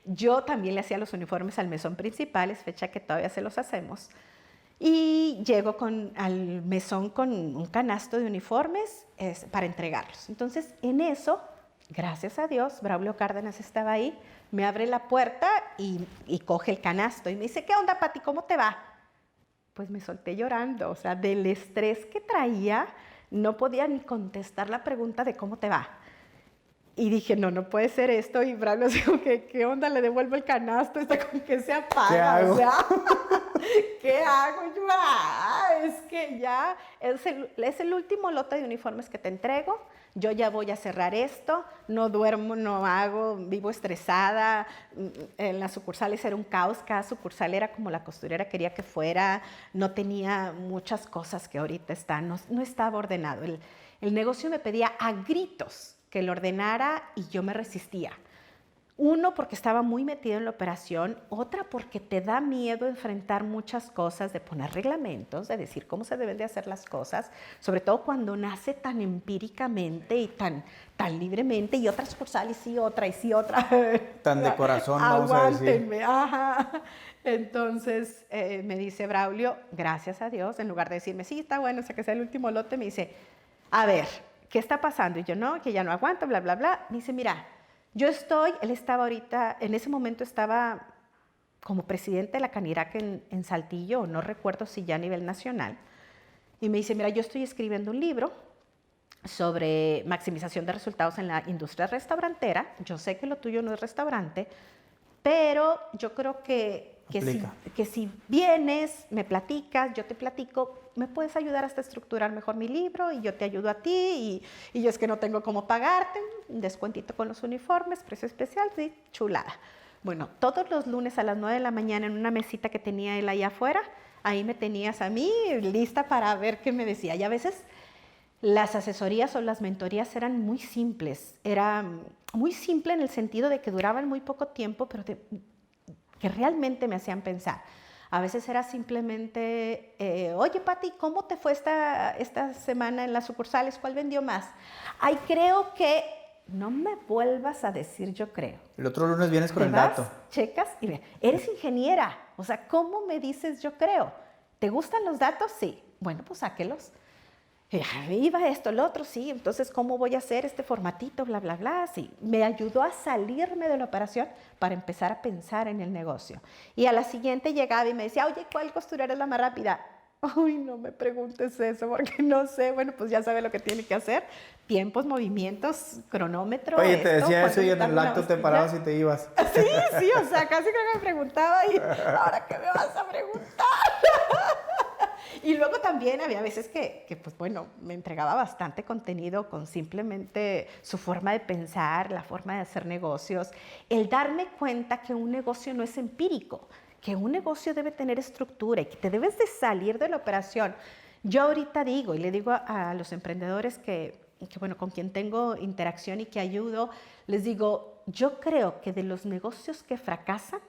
Yo también le hacía los uniformes al mesón principal, es fecha que todavía se los hacemos. Y llego al mesón con un canasto de uniformes para entregarlos. Entonces, en eso, gracias a Dios, Braulio Cárdenas estaba ahí, me abre la puerta y coge el canasto y me dice, ¿qué onda, Pati? ¿Cómo te va? Pues me solté llorando, o sea, del estrés que traía, no podía ni contestar la pregunta de cómo te va. Y dije, no puede ser esto. Y Braulio dijo, ¿qué onda? Le devuelvo el canasto, con que se apaga. ¿Qué hago? O sea, ¿qué hago yo? Es que ya es el último lote de uniformes que te entrego. Yo ya voy a cerrar esto. No duermo, no hago, vivo estresada. En las sucursales era un caos. Cada sucursal era como la costurera quería que fuera. No tenía muchas cosas que ahorita están. No estaba ordenado. El negocio me pedía a gritos que lo ordenara y yo me resistía. Uno, porque estaba muy metido en la operación. Otra, porque te da miedo enfrentar muchas cosas, de poner reglamentos, de decir cómo se deben de hacer las cosas, sobre todo cuando nace tan empíricamente y tan libremente, y otras sucursales, y otra, y sí otra. Tan de corazón, vamos a decir. Aguántenme, ajá. Entonces me dice Braulio, gracias a Dios, en lugar de decirme, sí, está bueno, o sea que sea el último lote, me dice, a ver, ¿qué está pasando? Y yo, no, que ya no aguanto, bla, bla, bla. Me dice, mira, él estaba ahorita, en ese momento estaba como presidente de la Canirac en Saltillo, no recuerdo si ya a nivel nacional. Y me dice, mira, yo estoy escribiendo un libro sobre maximización de resultados en la industria restaurantera. Yo sé que lo tuyo no es restaurante, pero yo creo que si vienes, me platicas, yo te platico, me puedes ayudar hasta estructurar mejor mi libro y yo te ayudo a ti y yo es que no tengo cómo pagarte, un descuentito con los uniformes, precio especial, sí, chulada. Bueno, todos los lunes a las 9 de la mañana en una mesita que tenía él ahí afuera, ahí me tenías a mí lista para ver qué me decía. Y a veces las asesorías o las mentorías eran muy simples, era muy simple en el sentido de que duraban muy poco tiempo, pero que realmente me hacían pensar. A veces era simplemente, oye, Pati, ¿cómo te fue esta semana en las sucursales? ¿Cuál vendió más? Ay, creo que no me vuelvas a decir yo creo. El otro lunes vienes con el dato. Checas y ve, eres ingeniera. O sea, ¿cómo me dices yo creo? ¿Te gustan los datos? Sí. Bueno, pues sáquelos. Y ahí va esto, lo otro, sí, entonces, ¿cómo voy a hacer este formatito, bla, bla, bla? Sí, me ayudó a salirme de la operación para empezar a pensar en el negocio. Y a la siguiente llegaba y me decía, oye, ¿cuál costurera es la más rápida? Uy, no me preguntes eso porque no sé. Bueno, pues ya sabe lo que tiene que hacer. Tiempos, movimientos, cronómetro. Oye, te esto, decía eso y en cuando el acto te pastilla. parabas y te ibas. Sí, sí, o sea, casi que me preguntaba y ¿ahora qué me vas a preguntar? Y luego también había veces que, pues bueno, me entregaba bastante contenido con simplemente su forma de pensar, la forma de hacer negocios, el darme cuenta que un negocio no es empírico, que un negocio debe tener estructura y que te debes de salir de la operación. Yo ahorita digo, y le digo a los emprendedores bueno, con quien tengo interacción y que ayudo, les digo, yo creo que de los negocios que fracasan,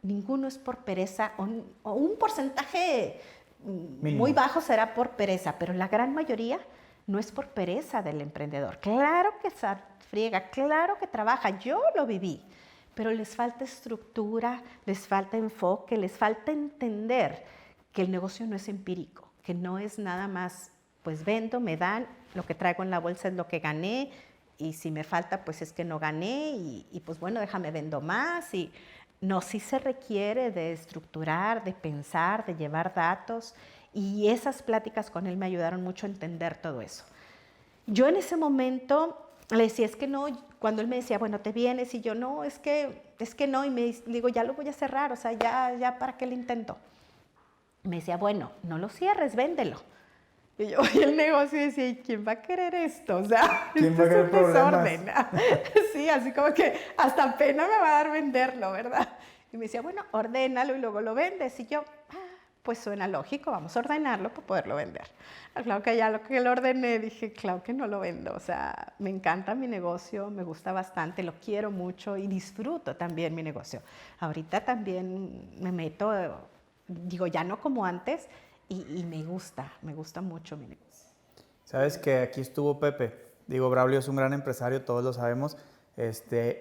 ninguno es por pereza o un porcentaje Mínimo. muy bajo será por pereza, pero la gran mayoría no es por pereza del emprendedor. Claro que se friega, claro que trabaja, yo lo viví, pero les falta estructura, les falta enfoque, les falta entender que el negocio no es empírico, que no es nada más, pues vendo, me dan, lo que traigo en la bolsa es lo que gané, y si me falta, pues es que no gané, y pues bueno, déjame vendo más, y no, sí se requiere de estructurar, de pensar, de llevar datos, y esas pláticas con él me ayudaron mucho a entender todo eso. Yo en ese momento le decía, es que no, cuando él me decía, bueno, te vienes, y yo, no, es que no, y me digo, ya lo voy a cerrar, o sea, ya ¿para qué lo intento? Me decía, bueno, no lo cierres, véndelo. Y yo voy al negocio y decía, ¿y quién va a querer esto? O sea, ¿Quién esto va a es querer un problemas? desorden. Sí, así como que hasta pena me va a dar venderlo, ¿verdad? Y me decía, bueno, ordénalo y luego lo vendes. Y yo, pues suena lógico, vamos a ordenarlo para poderlo vender. Claro que ya lo que lo ordené, dije, claro que no lo vendo. O sea, me encanta mi negocio, me gusta bastante, lo quiero mucho y disfruto también mi negocio. Ahorita también me meto, digo, ya no como antes, y me gusta mucho mi negocio. Sabes que aquí estuvo Pepe. Digo, Braulio es un gran empresario, todos lo sabemos.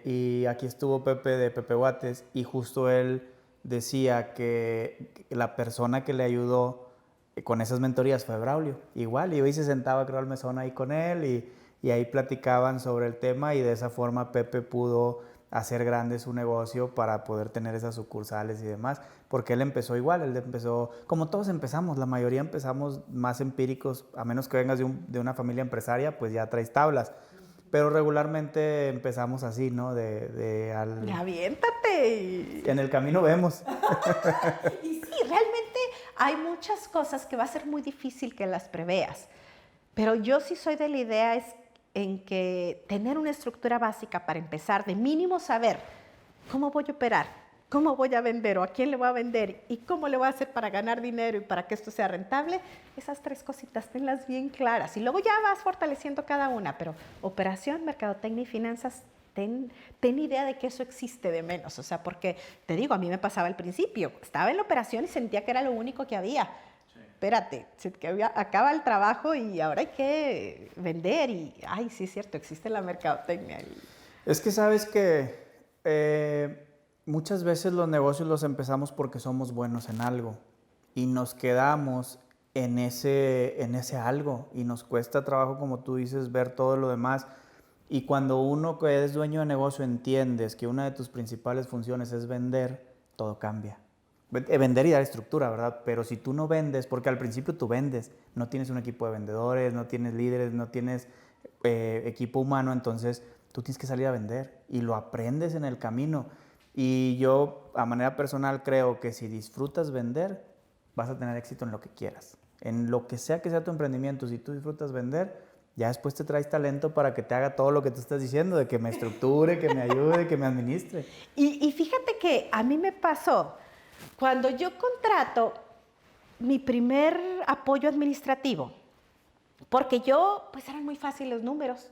Y aquí estuvo Pepe de Pepe Guates y justo él decía que la persona que le ayudó con esas mentorías fue Braulio. Igual, y hoy se sentaba, creo, al mesón ahí con él y ahí platicaban sobre el tema y de esa forma Pepe pudo hacer grande su negocio para poder tener esas sucursales y demás, porque él empezó igual, él empezó, como todos empezamos, la mayoría empezamos más empíricos, a menos que vengas de una familia empresaria, pues ya traes tablas, pero regularmente empezamos así, ¿no? Aviéntate. En el camino vemos. Y sí, realmente hay muchas cosas que va a ser muy difícil que las preveas, pero yo sí soy de la idea en que tener una estructura básica para empezar, de mínimo saber cómo voy a operar, cómo voy a vender o a quién le voy a vender y cómo le voy a hacer para ganar dinero y para que esto sea rentable, esas tres cositas tenlas bien claras y luego ya vas fortaleciendo cada una, pero operación, mercadotecnia y finanzas, ten idea de que eso existe de menos, o sea, porque te digo, a mí me pasaba al principio, estaba en la operación y sentía que era lo único que había. Espérate, acaba el trabajo y ahora hay que vender y, ay, sí es cierto, existe la mercadotecnia. Es que sabes que muchas veces los negocios los empezamos porque somos buenos en algo y nos quedamos en ese algo y nos cuesta trabajo, como tú dices, ver todo lo demás. Y cuando uno que es dueño de negocio entiendes que una de tus principales funciones es vender, todo cambia. Vender y dar estructura, ¿verdad? Pero si tú no vendes, porque al principio tú vendes, no tienes un equipo de vendedores, no tienes líderes, no tienes equipo humano, entonces tú tienes que salir a vender y lo aprendes en el camino. Y yo, a manera personal, creo que si disfrutas vender, vas a tener éxito en lo que quieras. En lo que sea tu emprendimiento, si tú disfrutas vender, ya después te traes talento para que te haga todo lo que tú estás diciendo, de que me estructure, que me ayude, que me administre. Y fíjate que a mí me pasó, cuando yo contrato mi primer apoyo administrativo, porque pues eran muy fáciles los números.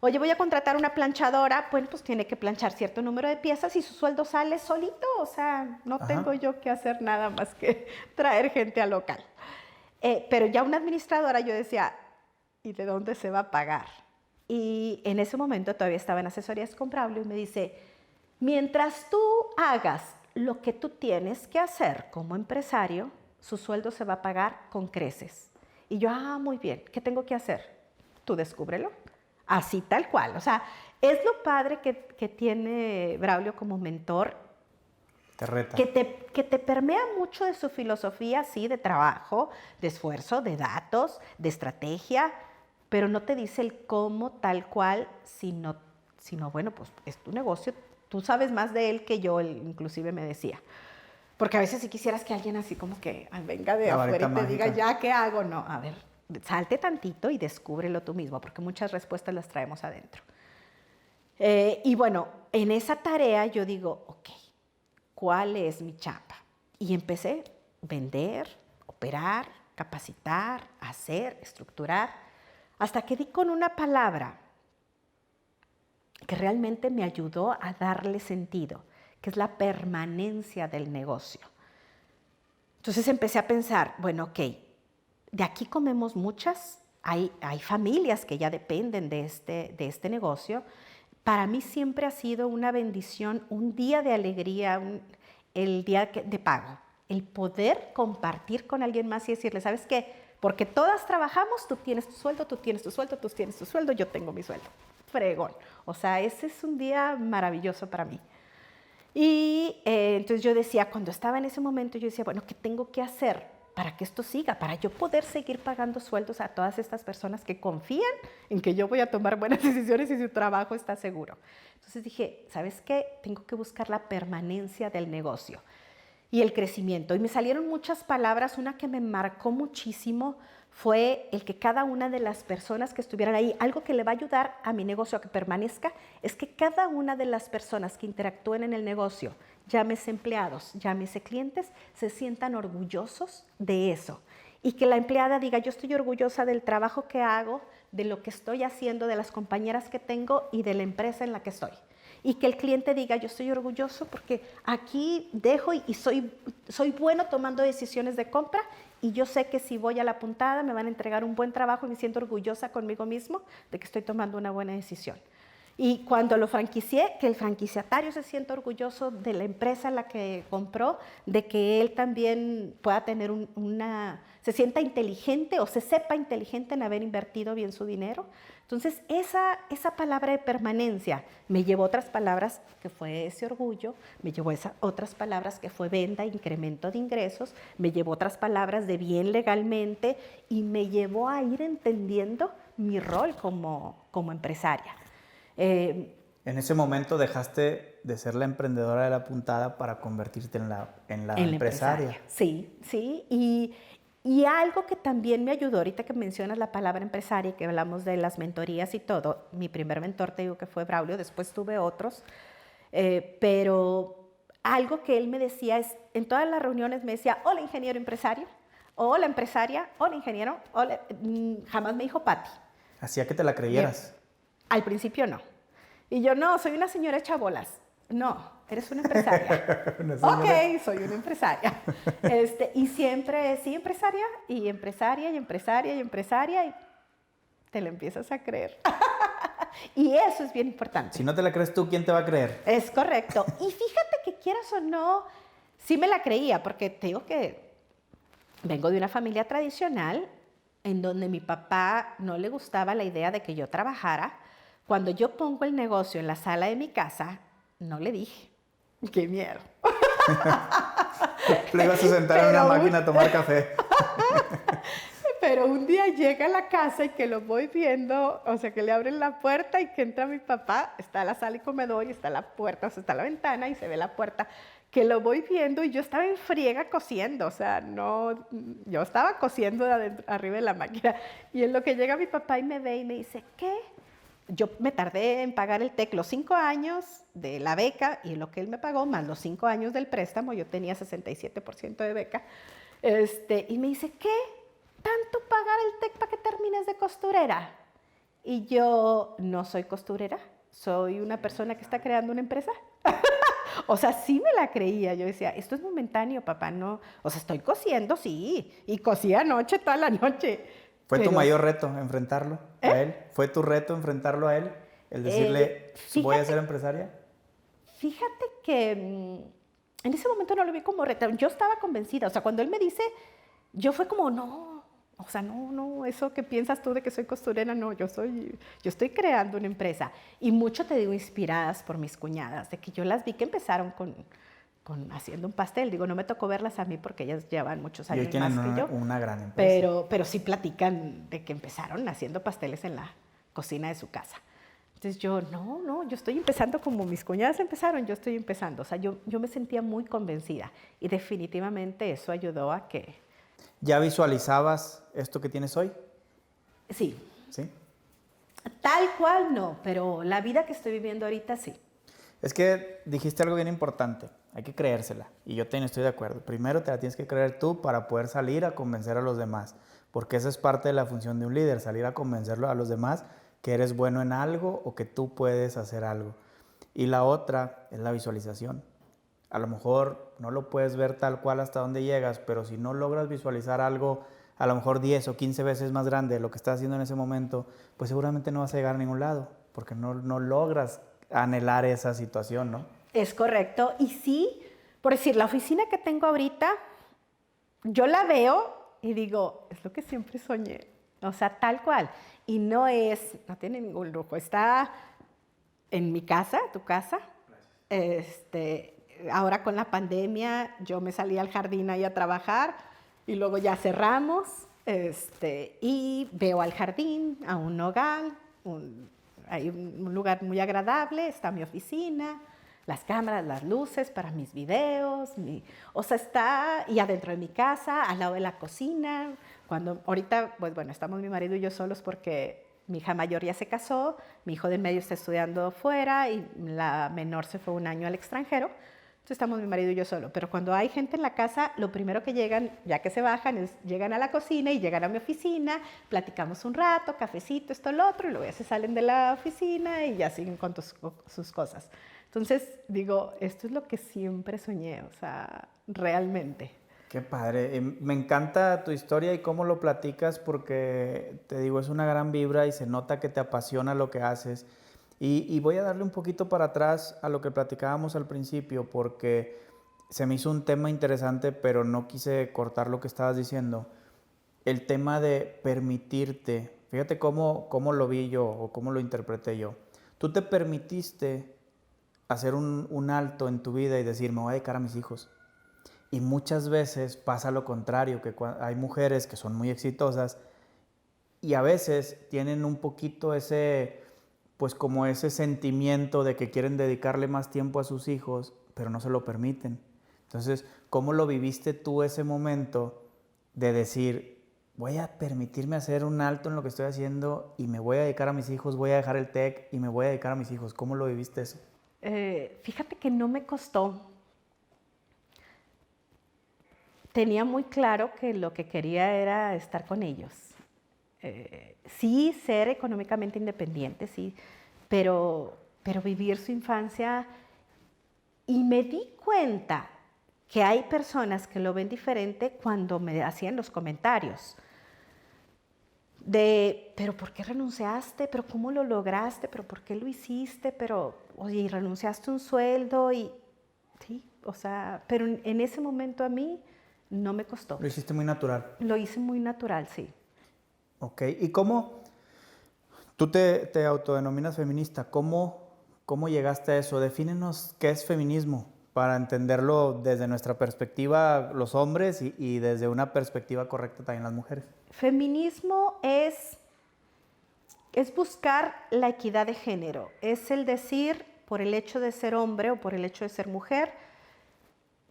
Oye, voy a contratar una planchadora, bueno, pues tiene que planchar cierto número de piezas y su sueldo sale solito, o sea, no tengo yo que hacer nada más que traer gente al local. Pero ya una administradora yo decía, ¿y de dónde se va a pagar? Y en ese momento todavía estaba en asesorías con Braulio y me dice, mientras tú hagas lo que tú tienes que hacer como empresario, su sueldo se va a pagar con creces. Y yo, muy bien, ¿qué tengo que hacer? Tú descúbrelo. Así tal cual. O sea, es lo padre que tiene Braulio como mentor. Te reta. Que te permea mucho de su filosofía, sí, de trabajo, de esfuerzo, de datos, de estrategia, pero no te dice el cómo tal cual, sino bueno, pues es tu negocio, tú sabes más de él que yo, él inclusive me decía. Porque a veces si quisieras que alguien así como que venga de afuera y te diga, ya, ¿qué hago? No, a ver, salte tantito y descúbrelo tú mismo, porque muchas respuestas las traemos adentro. Y bueno, en esa tarea yo digo, ok, ¿cuál es mi chamba? Y empecé a vender, operar, capacitar, hacer, estructurar, hasta que di con una palabra que realmente me ayudó a darle sentido, que es la permanencia del negocio. Entonces empecé a pensar, bueno, ok, de aquí comemos muchas, hay familias que ya dependen de este negocio. Para mí siempre ha sido una bendición, un día de alegría, el día de pago, el poder compartir con alguien más y decirle, ¿sabes qué? Porque todas trabajamos, tú tienes tu sueldo, tú tienes tu sueldo, tú tienes tu sueldo, yo tengo mi sueldo. Fregón. O sea, ese es un día maravilloso para mí. Y entonces yo decía, cuando estaba en ese momento, yo decía, bueno, ¿qué tengo que hacer para que esto siga? Para yo poder seguir pagando sueldos a todas estas personas que confían en que yo voy a tomar buenas decisiones y su trabajo está seguro. Entonces dije, ¿sabes qué? Tengo que buscar la permanencia del negocio y el crecimiento. Y me salieron muchas palabras. Una que me marcó muchísimo fue el que cada una de las personas que estuvieran ahí, algo que le va a ayudar a mi negocio a que permanezca, es que cada una de las personas que interactúen en el negocio, llámese empleados, llámese clientes, se sientan orgullosos de eso. Y que la empleada diga, yo estoy orgullosa del trabajo que hago, de lo que estoy haciendo, de las compañeras que tengo y de la empresa en la que estoy. Y que el cliente diga, yo estoy orgulloso porque aquí dejo y soy bueno tomando decisiones de compra y yo sé que si voy a la puntada me van a entregar un buen trabajo y me siento orgullosa conmigo mismo de que estoy tomando una buena decisión. Y cuando lo franquicié, que el franquiciatario se sienta orgulloso de la empresa en la que compró, de que él también pueda tener se sienta inteligente o se sepa inteligente en haber invertido bien su dinero. Entonces, esa palabra de permanencia me llevó a otras palabras que fue ese orgullo, me llevó a otras palabras que fue venta, incremento de ingresos, me llevó a otras palabras de bien legalmente y me llevó a ir entendiendo mi rol como empresaria. En ese momento dejaste de ser la emprendedora de la puntada para convertirte en la empresaria. Sí, sí. Y algo que también me ayudó, ahorita que mencionas la palabra empresaria, que hablamos de las mentorías y todo, mi primer mentor te digo que fue Braulio, después tuve otros, pero algo que él me decía es, en todas las reuniones me decía, hola ingeniero empresario, hola empresaria, hola ingeniero, hola, jamás me dijo Pati. Hacía que te la creyeras. Bien. Al principio no. Y yo, no, soy una señora hecha bolas. No, eres una empresaria. Ok, soy una empresaria. Y siempre, sí, empresaria, y empresaria, y empresaria, y empresaria, y te la empiezas a creer. Y eso es bien importante. Si no te la crees tú, ¿quién te va a creer? Es correcto. Y fíjate que quieras o no, sí me la creía, porque te digo que vengo de una familia tradicional en donde mi papá no le gustaba la idea de que yo trabajara. Cuando yo pongo el negocio en la sala de mi casa, no le dije. ¡Qué miedo! Le ibas a sentar en una máquina a tomar café. Pero un día llega a la casa y que lo voy viendo, o sea, que le abren la puerta y que entra mi papá, está la sala y comedor y está la puerta, o sea, está la ventana y se ve la puerta, que lo voy viendo y yo estaba en friega cosiendo, o sea, no, yo estaba cosiendo arriba de la máquina. Y en lo que llega mi papá y me ve y me dice, ¿qué? Yo me tardé en pagar el TEC los 5 años de la beca y lo que él me pagó, más los 5 años del préstamo, yo tenía 67% de beca, y me dice, ¿qué? ¿Tanto pagar el TEC para que termines de costurera? Y yo no soy costurera, soy una persona que está creando una empresa. O sea, sí me la creía. Yo decía, esto es momentáneo, papá, no. O sea, estoy cosiendo, sí. Y cosí anoche, toda la noche. ¿Fue tu mayor reto enfrentarlo a él? ¿Fue tu reto enfrentarlo a él? El decirle, voy a ser empresaria. Fíjate que en ese momento no lo vi como reto. Yo estaba convencida. O sea, cuando él me dice, yo fue como, no. O sea, no, eso que piensas tú de que soy costurera, no, yo estoy creando una empresa. Y mucho, te digo, inspiradas por mis cuñadas, de que yo las vi que empezaron con haciendo un pastel. Digo, no me tocó verlas a mí porque ellas llevan muchos años más que yo. Una gran empresa. Pero sí platican de que empezaron haciendo pasteles en la cocina de su casa. Entonces yo, yo estoy empezando como mis cuñadas empezaron, yo estoy empezando. O sea, yo me sentía muy convencida y definitivamente eso ayudó a que... ¿Ya visualizabas esto que tienes hoy? Sí. ¿Sí? Tal cual no, pero la vida que estoy viviendo ahorita sí. Es que dijiste algo bien importante, hay que creérsela. Y yo también estoy de acuerdo. Primero te la tienes que creer tú para poder salir a convencer a los demás. Porque esa es parte de la función de un líder, salir a convencerlo a los demás que eres bueno en algo o que tú puedes hacer algo. Y la otra es la visualización. A lo mejor no lo puedes ver tal cual hasta donde llegas, pero si no logras visualizar algo a lo mejor 10 o 15 veces más grande de lo que estás haciendo en ese momento, pues seguramente no vas a llegar a ningún lado, porque no logras anhelar esa situación, ¿no? Es correcto. Y sí, por decir, la oficina que tengo ahorita, yo la veo y digo, es lo que siempre soñé. O sea, tal cual. Y no tiene ningún lujo. Está en mi casa, tu casa. Ahora con la pandemia, yo me salí al jardín ahí a trabajar y luego ya cerramos. Y veo al jardín, a un nogal, hay un lugar muy agradable, está mi oficina, las cámaras, las luces para mis videos, y adentro de mi casa, al lado de la cocina. Ahorita, pues bueno, estamos mi marido y yo solos porque mi hija mayor ya se casó, mi hijo de medio está estudiando fuera y la menor se fue un año al extranjero. Entonces estamos mi marido y yo solo. Pero cuando hay gente en la casa, lo primero que llegan, ya que se bajan, llegan a la cocina y llegan a mi oficina, platicamos un rato, cafecito, esto, lo otro, y luego ya se salen de la oficina y ya siguen con sus cosas. Entonces digo, esto es lo que siempre soñé, o sea, realmente. Qué padre. Me encanta tu historia y cómo lo platicas porque, te digo, es una gran vibra y se nota que te apasiona lo que haces. Y voy a darle un poquito para atrás a lo que platicábamos al principio porque se me hizo un tema interesante, pero no quise cortar lo que estabas diciendo. El tema de permitirte, fíjate cómo lo vi yo o cómo lo interpreté yo. Tú te permitiste hacer un alto en tu vida y decir, me voy a dedicar a mis hijos. Y muchas veces pasa lo contrario, que hay mujeres que son muy exitosas y a veces tienen un poquito ese sentimiento de que quieren dedicarle más tiempo a sus hijos, pero no se lo permiten. Entonces, ¿cómo lo viviste tú ese momento de decir, voy a permitirme hacer un alto en lo que estoy haciendo y me voy a dedicar a mis hijos, voy a dejar el tech y me voy a dedicar a mis hijos? ¿Cómo lo viviste eso? Fíjate que no me costó. Tenía muy claro que lo que quería era estar con ellos. Sí, ser económicamente independiente, sí, pero vivir su infancia. Y me di cuenta que hay personas que lo ven diferente cuando me hacían los comentarios de, pero ¿por qué renunciaste? ¿Pero cómo lo lograste? ¿Pero por qué lo hiciste? Pero, oye, ¿y renunciaste a un sueldo? Y sí, o sea, pero en ese momento a mí no me costó. Lo hiciste muy natural. Lo hice muy natural, sí. Ok, ¿y cómo tú te autodenominas feminista? ¿Cómo llegaste a eso? Defínenos qué es feminismo para entenderlo desde nuestra perspectiva los hombres y desde una perspectiva correcta también las mujeres. Feminismo es buscar la equidad de género. Es el decir, por el hecho de ser hombre o por el hecho de ser mujer,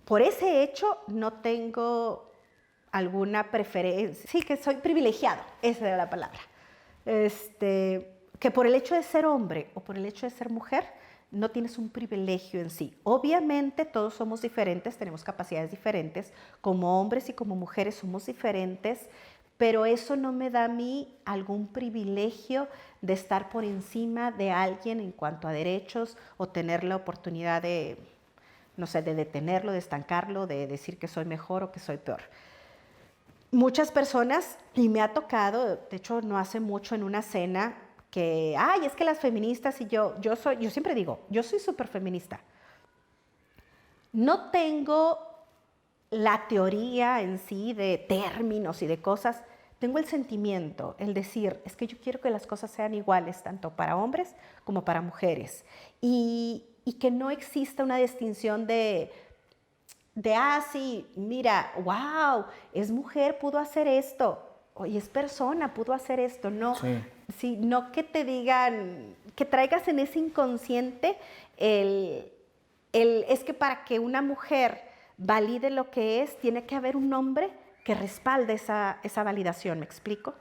por ese hecho no tengo alguna preferencia. Sí, que soy privilegiado, esa era la palabra. Que por el hecho de ser hombre o por el hecho de ser mujer, no tienes un privilegio en sí. Obviamente todos somos diferentes, tenemos capacidades diferentes, como hombres y como mujeres somos diferentes, pero eso no me da a mí algún privilegio de estar por encima de alguien en cuanto a derechos o tener la oportunidad de, no sé, de detenerlo, de estancarlo, de decir que soy mejor o que soy peor. Muchas personas, y me ha tocado, de hecho no hace mucho en una cena, que, ay, es que las feministas y yo siempre digo, yo soy súper feminista. No tengo la teoría en sí de términos y de cosas, tengo el sentimiento, el decir, es que yo quiero que las cosas sean iguales, tanto para hombres como para mujeres. Y que no exista una distinción sí, mira, wow, es mujer, pudo hacer esto. Oye, es persona, pudo hacer esto. No, Sí. sino que te digan, que traigas en ese inconsciente es que para que una mujer valide lo que es, tiene que haber un hombre que respalde esa validación, ¿me explico?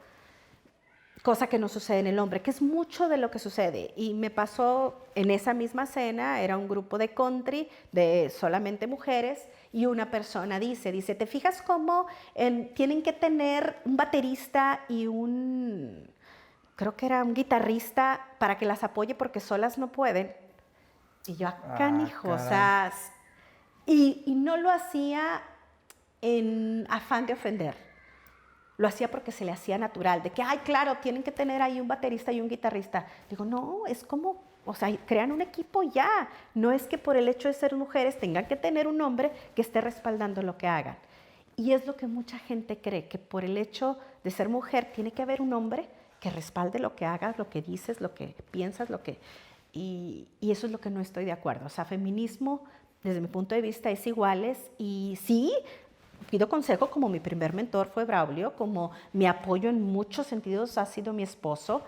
Cosa que no sucede en el hombre, que es mucho de lo que sucede. Y me pasó en esa misma cena, era un grupo de country de solamente mujeres, y una persona dice, ¿te fijas cómo tienen que tener un baterista y creo que era un guitarrista para que las apoye porque solas no pueden? Y yo, canijo, o sea, y no lo hacía en afán de ofender. Lo hacía porque se le hacía natural, de que, ay, claro, tienen que tener ahí un baterista y un guitarrista. Digo, no, es como, o sea, crean un equipo ya. No es que por el hecho de ser mujeres tengan que tener un hombre que esté respaldando lo que hagan. Y es lo que mucha gente cree, que por el hecho de ser mujer tiene que haber un hombre que respalde lo que hagas, lo que dices, lo que piensas, y eso es lo que no estoy de acuerdo. O sea, feminismo, desde mi punto de vista, es iguales. Y sí, pido consejo, como mi primer mentor fue Braulio, como mi apoyo en muchos sentidos ha sido mi esposo,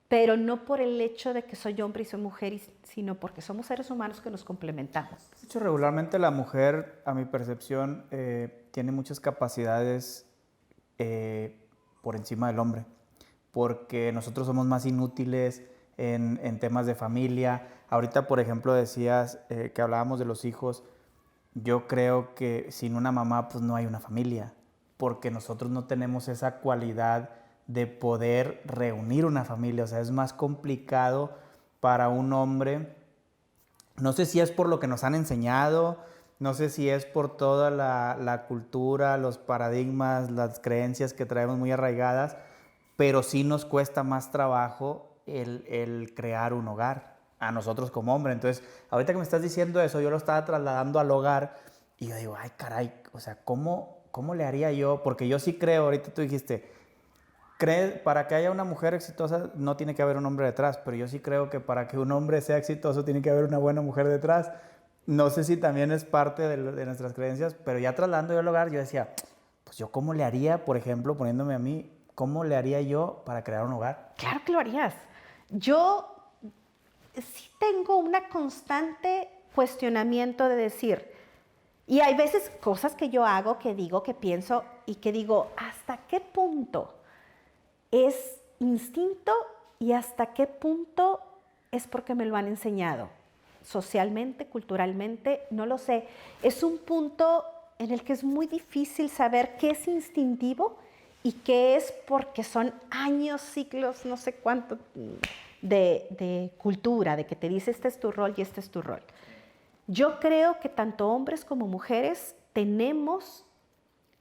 pero no por el hecho de que soy hombre y soy mujer, sino porque somos seres humanos que nos complementamos. De hecho, regularmente la mujer, a mi percepción, tiene muchas capacidades por encima del hombre, porque nosotros somos más inútiles en temas de familia. Ahorita, por ejemplo, decías que hablábamos de los hijos. Yo creo que sin una mamá pues no hay una familia, porque nosotros no tenemos esa cualidad de poder reunir una familia. O sea, es más complicado para un hombre. No sé si es por lo que nos han enseñado, no sé si es por toda la cultura, los paradigmas, las creencias que traemos muy arraigadas, pero sí nos cuesta más trabajo el crear un hogar a nosotros como hombre. Entonces, ahorita que me estás diciendo eso, yo lo estaba trasladando al hogar y yo digo, ay, caray, o sea, ¿cómo le haría yo? Porque yo sí creo, ahorita tú dijiste, para que haya una mujer exitosa no tiene que haber un hombre detrás, pero yo sí creo que para que un hombre sea exitoso tiene que haber una buena mujer detrás. No sé si también es parte de nuestras creencias, pero ya trasladando yo al hogar, yo decía, pues yo cómo le haría, por ejemplo, poniéndome a mí, ¿cómo le haría yo para crear un hogar? Claro que lo harías. Yo sí tengo una constante cuestionamiento de decir, y hay veces cosas que yo hago, que digo, que pienso y que digo, ¿hasta qué punto es instinto y hasta qué punto es porque me lo han enseñado? Socialmente, culturalmente, no lo sé. Es un punto en el que es muy difícil saber qué es instintivo y qué es porque son años, siglos, no sé cuánto de cultura, de que te dice este es tu rol y este es tu rol. Yo creo que tanto hombres como mujeres tenemos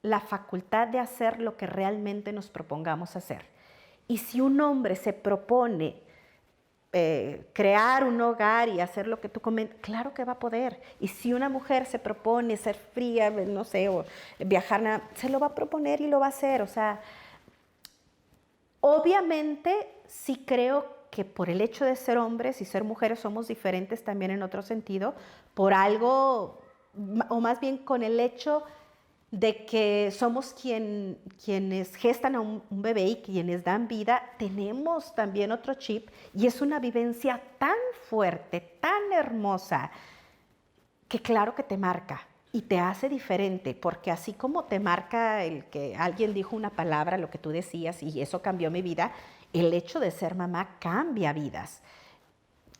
la facultad de hacer lo que realmente nos propongamos hacer. Y si un hombre se propone crear un hogar y hacer lo que tú comentas, claro que va a poder. Y si una mujer se propone ser fría, no sé, o viajar, se lo va a proponer y lo va a hacer. O sea, obviamente sí creo que por el hecho de ser hombres y ser mujeres somos diferentes también en otro sentido, por algo, o más bien con el hecho de que somos quienes gestan a un bebé y quienes dan vida, tenemos también otro chip y es una vivencia tan fuerte, tan hermosa, que claro que te marca y te hace diferente, porque así como te marca el que alguien dijo una palabra, lo que tú decías, y eso cambió mi vida, el hecho de ser mamá cambia vidas.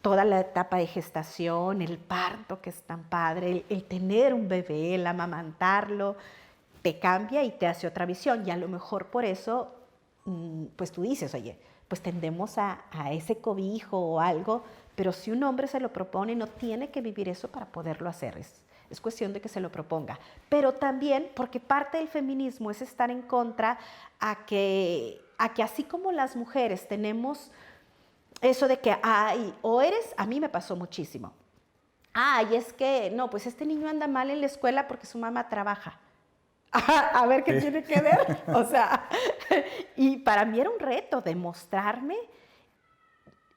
Toda la etapa de gestación, el parto que es tan padre, el tener un bebé, el amamantarlo, te cambia y te hace otra visión. Y a lo mejor por eso, pues tú dices, oye, pues tendemos a ese cobijo o algo, pero si un hombre se lo propone, no tiene que vivir eso para poderlo hacer. Es cuestión de que se lo proponga. Pero también, porque parte del feminismo es estar en contra a que así como las mujeres tenemos eso de que, ay, o eres, a mí me pasó muchísimo. Ay, es que, no, pues este niño anda mal en la escuela porque su mamá trabaja. a ver qué tiene que ver. O sea, y para mí era un reto demostrarme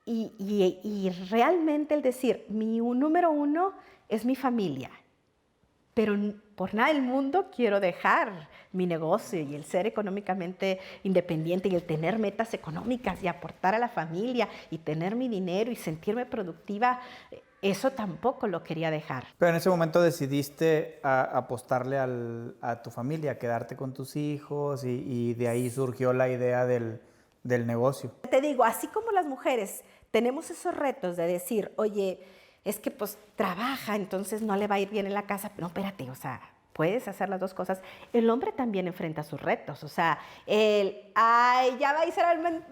y realmente el decir, mi número uno es mi familia, pero por nada del mundo quiero dejar mi negocio y el ser económicamente independiente y el tener metas económicas y aportar a la familia y tener mi dinero y sentirme productiva. Eso tampoco lo quería dejar. Pero en ese momento decidiste apostarle a tu familia, quedarte con tus hijos y de ahí surgió la idea del negocio. Te digo, así como las mujeres tenemos esos retos de decir, oye, es que pues trabaja, entonces no le va a ir bien en la casa. No, espérate, o sea, puedes hacer las dos cosas. El hombre también enfrenta sus retos, o sea, ya va a ir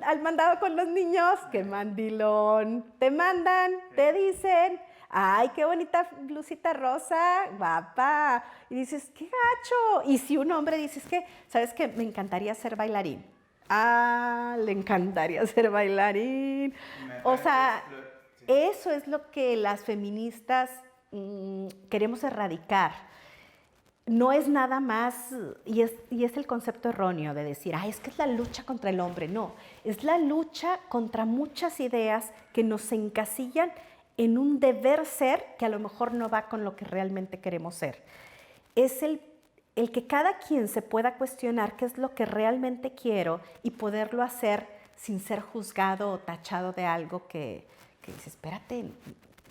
al mandado con los niños, qué mandilón, te mandan, te dicen, ay, qué bonita blusita rosa, guapa, y dices, qué gacho. Y si un hombre dice, es que, ¿sabes qué? Me encantaría ser bailarín. Ah, le encantaría ser bailarín. O sea, eso es lo que las feministas queremos erradicar. No es nada más, y es el concepto erróneo de decir, es que es la lucha contra el hombre. No, es la lucha contra muchas ideas que nos encasillan en un deber ser que a lo mejor no va con lo que realmente queremos ser. Es el que cada quien se pueda cuestionar qué es lo que realmente quiero y poderlo hacer sin ser juzgado o tachado de algo que dices, espérate,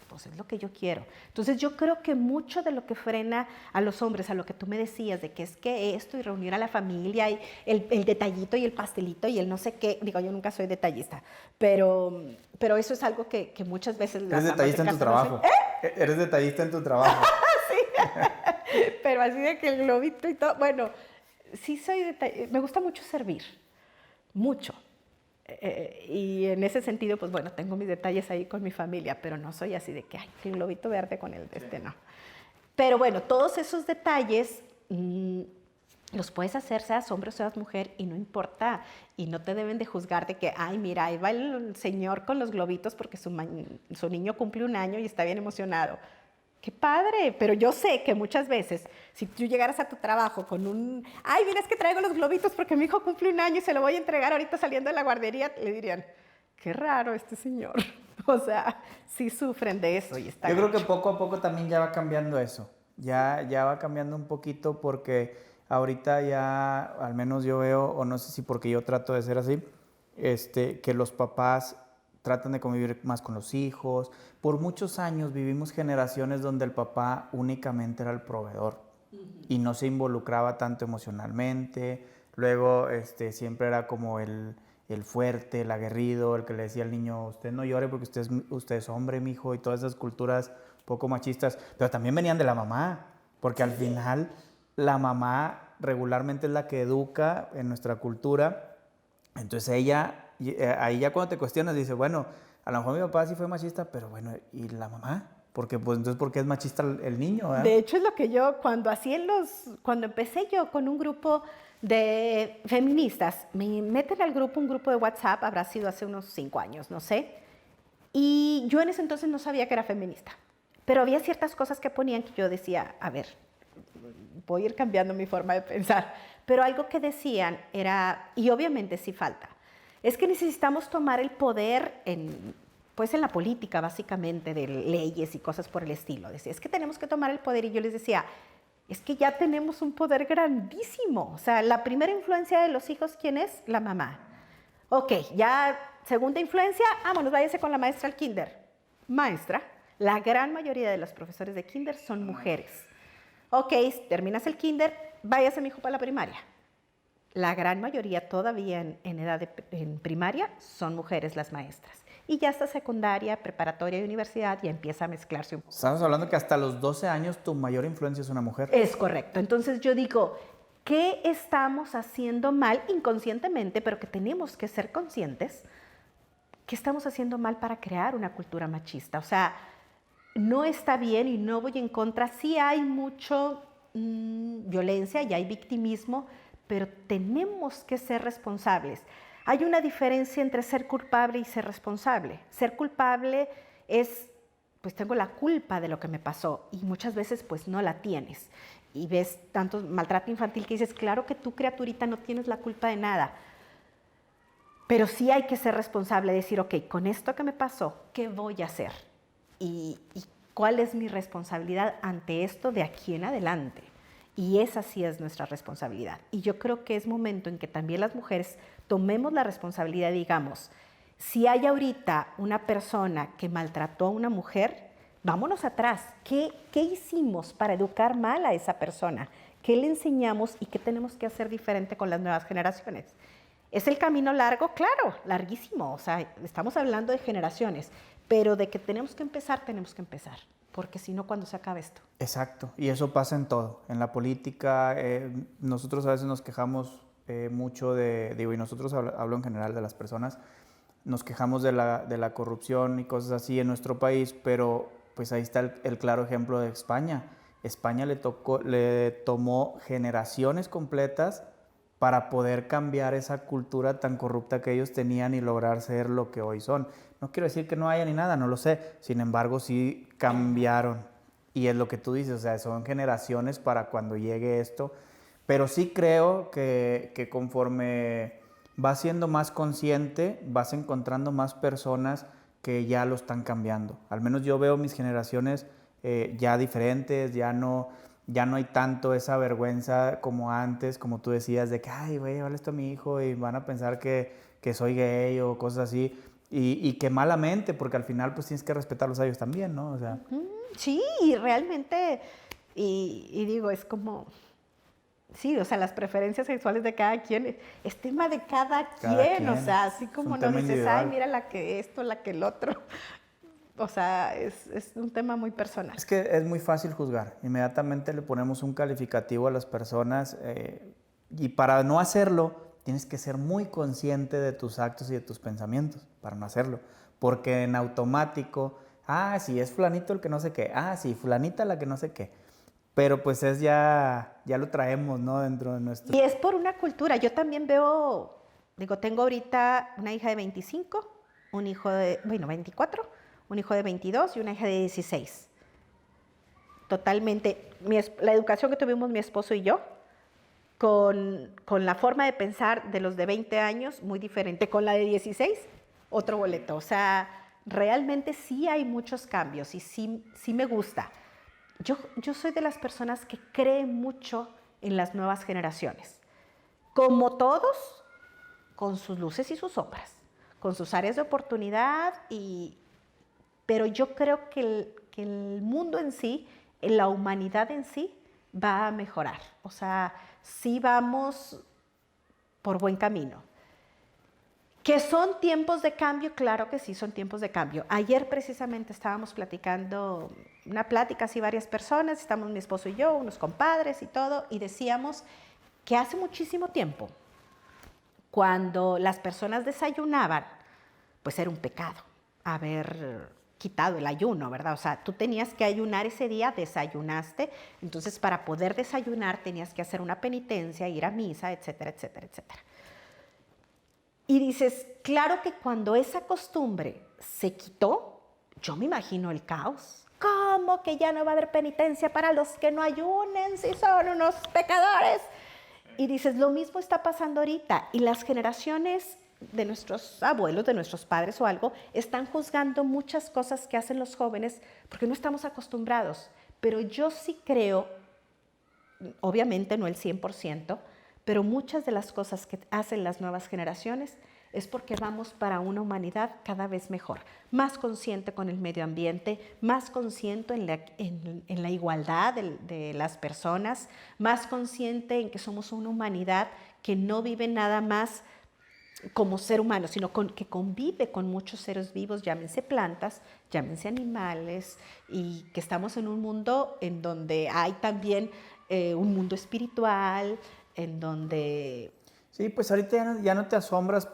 pues es lo que yo quiero. Entonces yo creo que mucho de lo que frena a los hombres, a lo que tú me decías, de que es que esto y reunir a la familia y el detallito y el pastelito y el no sé qué, digo, yo nunca soy detallista, pero eso es algo que muchas veces... Eres detallista en tu trabajo. Eres detallista en tu trabajo. Pero así de que el globito y todo, bueno, sí me gusta mucho servir, mucho. Y en ese sentido, pues bueno, tengo mis detalles ahí con mi familia, pero no soy así de que, ay, el globito verde con el no. Pero bueno, todos esos detalles los puedes hacer, seas hombre o seas mujer, y no importa, y no te deben de juzgar de que, ay, mira, ahí va el señor con los globitos porque su niño cumple 1 año y está bien emocionado. ¡Qué padre! Pero yo sé que muchas veces, si tú llegaras a tu trabajo con ay, mira, es que traigo los globitos porque mi hijo cumple 1 año y se lo voy a entregar ahorita saliendo de la guardería, le dirían, qué raro este señor. O sea, sí sufren de eso y está Yo creo que gacho. poco a poco también ya va cambiando eso. Ya va cambiando un poquito porque ahorita ya, al menos yo veo, o no sé si porque yo trato de ser así, que los papás tratan de convivir más con los hijos. Por muchos años vivimos generaciones donde el papá únicamente era el proveedor y no se involucraba tanto emocionalmente. Luego siempre era como el fuerte, el aguerrido, el que le decía al niño, usted no llore porque usted es hombre, mijo, y todas esas culturas poco machistas. Pero también venían de la mamá, porque al final la mamá regularmente es la que educa en nuestra cultura. Entonces ella... ahí ya cuando te cuestionas, dices, bueno, a lo mejor mi papá sí fue machista, pero bueno, ¿y la mamá? Porque pues entonces, ¿por qué es machista el niño? De hecho, es lo que yo, cuando empecé yo con un grupo de feministas, me meten al grupo, un grupo de WhatsApp, habrá sido hace unos 5 años, no sé, y yo en ese entonces no sabía que era feminista, pero había ciertas cosas que ponían que yo decía, a ver, voy a ir cambiando mi forma de pensar, pero algo que decían era, y obviamente sí falta, es que necesitamos tomar el poder en la política, básicamente, de leyes y cosas por el estilo. Decía, es que tenemos que tomar el poder. Y yo les decía, es que ya tenemos un poder grandísimo. O sea, la primera influencia de los hijos, ¿quién es? La mamá. Ok, ya segunda influencia, vámonos, váyase con la maestra al kinder. Maestra, la gran mayoría de los profesores de kinder son mujeres. Ok, terminas el kinder, váyase mi hijo para la primaria. La gran mayoría todavía en primaria son mujeres las maestras. Y ya hasta secundaria, preparatoria y universidad ya empieza a mezclarse un poco. Estamos hablando que hasta los 12 años tu mayor influencia es una mujer. Es correcto. Entonces yo digo, ¿qué estamos haciendo mal inconscientemente, pero que tenemos que ser conscientes? ¿Qué estamos haciendo mal para crear una cultura machista? O sea, no está bien y no voy en contra. Sí hay mucho violencia y hay victimismo, pero tenemos que ser responsables. Hay una diferencia entre ser culpable y ser responsable. Ser culpable es pues tengo la culpa de lo que me pasó, y muchas veces pues no la tienes. Y ves tanto maltrato infantil que dices, claro que tú, criaturita, no tienes la culpa de nada. Pero sí hay que ser responsable, decir, ok, con esto que me pasó, ¿qué voy a hacer? Y cuál es mi responsabilidad ante esto de aquí en adelante. Y esa sí es nuestra responsabilidad. Y yo creo que es momento en que también las mujeres tomemos la responsabilidad y digamos, si hay ahorita una persona que maltrató a una mujer, vámonos atrás. ¿Qué hicimos para educar mal a esa persona? ¿Qué le enseñamos y qué tenemos que hacer diferente con las nuevas generaciones? ¿Es el camino largo? Claro, larguísimo. O sea, estamos hablando de generaciones, pero de que tenemos que empezar, porque si no, ¿cuándo se acaba esto? Exacto, y eso pasa en todo, en la política. Nosotros a veces nos quejamos mucho y nosotros hablo en general de las personas, nos quejamos de la corrupción y cosas así en nuestro país, pero pues ahí está el claro ejemplo de España. España le tomó generaciones completas para poder cambiar esa cultura tan corrupta que ellos tenían y lograr ser lo que hoy son. No quiero decir que no haya ni nada, no lo sé. Sin embargo, sí cambiaron. Y es lo que tú dices, o sea, son generaciones para cuando llegue esto. Pero sí creo que conforme vas siendo más consciente, vas encontrando más personas que ya lo están cambiando. Al menos yo veo mis generaciones ya diferentes, ya no hay tanto esa vergüenza como antes, como tú decías, de que, ay, güey, vale esto a mi hijo y van a pensar que soy gay o cosas así. Y que malamente, porque al final pues tienes que respetarlos a ellos también, ¿no? O sea, sí, y realmente, y digo, es como, sí, o sea, las preferencias sexuales de cada quien es tema de cada quien, o sea, así como no dices, individual. Ay, mira la que esto, la que el otro. O sea, es un tema muy personal. Es que es muy fácil juzgar. Inmediatamente le ponemos un calificativo a las personas y para no hacerlo tienes que ser muy consciente de tus actos y de tus pensamientos para no hacerlo. Porque en automático, sí, es fulanito el que no sé qué, sí, fulanita la que no sé qué. Pero pues ya lo traemos, ¿no? Dentro de nuestro... Y es por una cultura. Yo también veo, tengo ahorita una hija de 25, un hijo de, 24, un hijo de 22 y una hija de 16. Totalmente, la educación que tuvimos mi esposo y yo, con la forma de pensar de los de 20 años, muy diferente. Con la de 16, otro boleto. O sea, realmente sí hay muchos cambios y sí me gusta. Yo soy de las personas que creen mucho en las nuevas generaciones. Como todos, con sus luces y sus sombras, con sus áreas de oportunidad, pero yo creo que el mundo en sí, la humanidad en sí, va a mejorar. O sea, sí vamos por buen camino. ¿Que son tiempos de cambio? Claro que sí, son tiempos de cambio. Ayer precisamente estábamos platicando, una plática así varias personas, estamos mi esposo y yo, unos compadres y todo, y decíamos que hace muchísimo tiempo, cuando las personas desayunaban, pues era un pecado haber quitado el ayuno, ¿verdad? O sea, tú tenías que ayunar ese día, desayunaste, entonces para poder desayunar tenías que hacer una penitencia, ir a misa, etcétera, etcétera, etcétera. Y dices, claro que cuando esa costumbre se quitó, yo me imagino el caos. ¿Cómo que ya no va a haber penitencia para los que no ayunen si son unos pecadores? Y dices, lo mismo está pasando ahorita. Y las generaciones de nuestros abuelos, de nuestros padres o algo, están juzgando muchas cosas que hacen los jóvenes porque no estamos acostumbrados. Pero yo sí creo, obviamente no el 100%, pero muchas de las cosas que hacen las nuevas generaciones es porque vamos para una humanidad cada vez mejor, más consciente con el medio ambiente, más consciente en la igualdad de las personas, más consciente en que somos una humanidad que no vive nada más como ser humano, sino que convive con muchos seres vivos, llámense plantas, llámense animales, y que estamos en un mundo en donde hay también un mundo espiritual, en donde... Sí, pues ahorita ya no te asombras,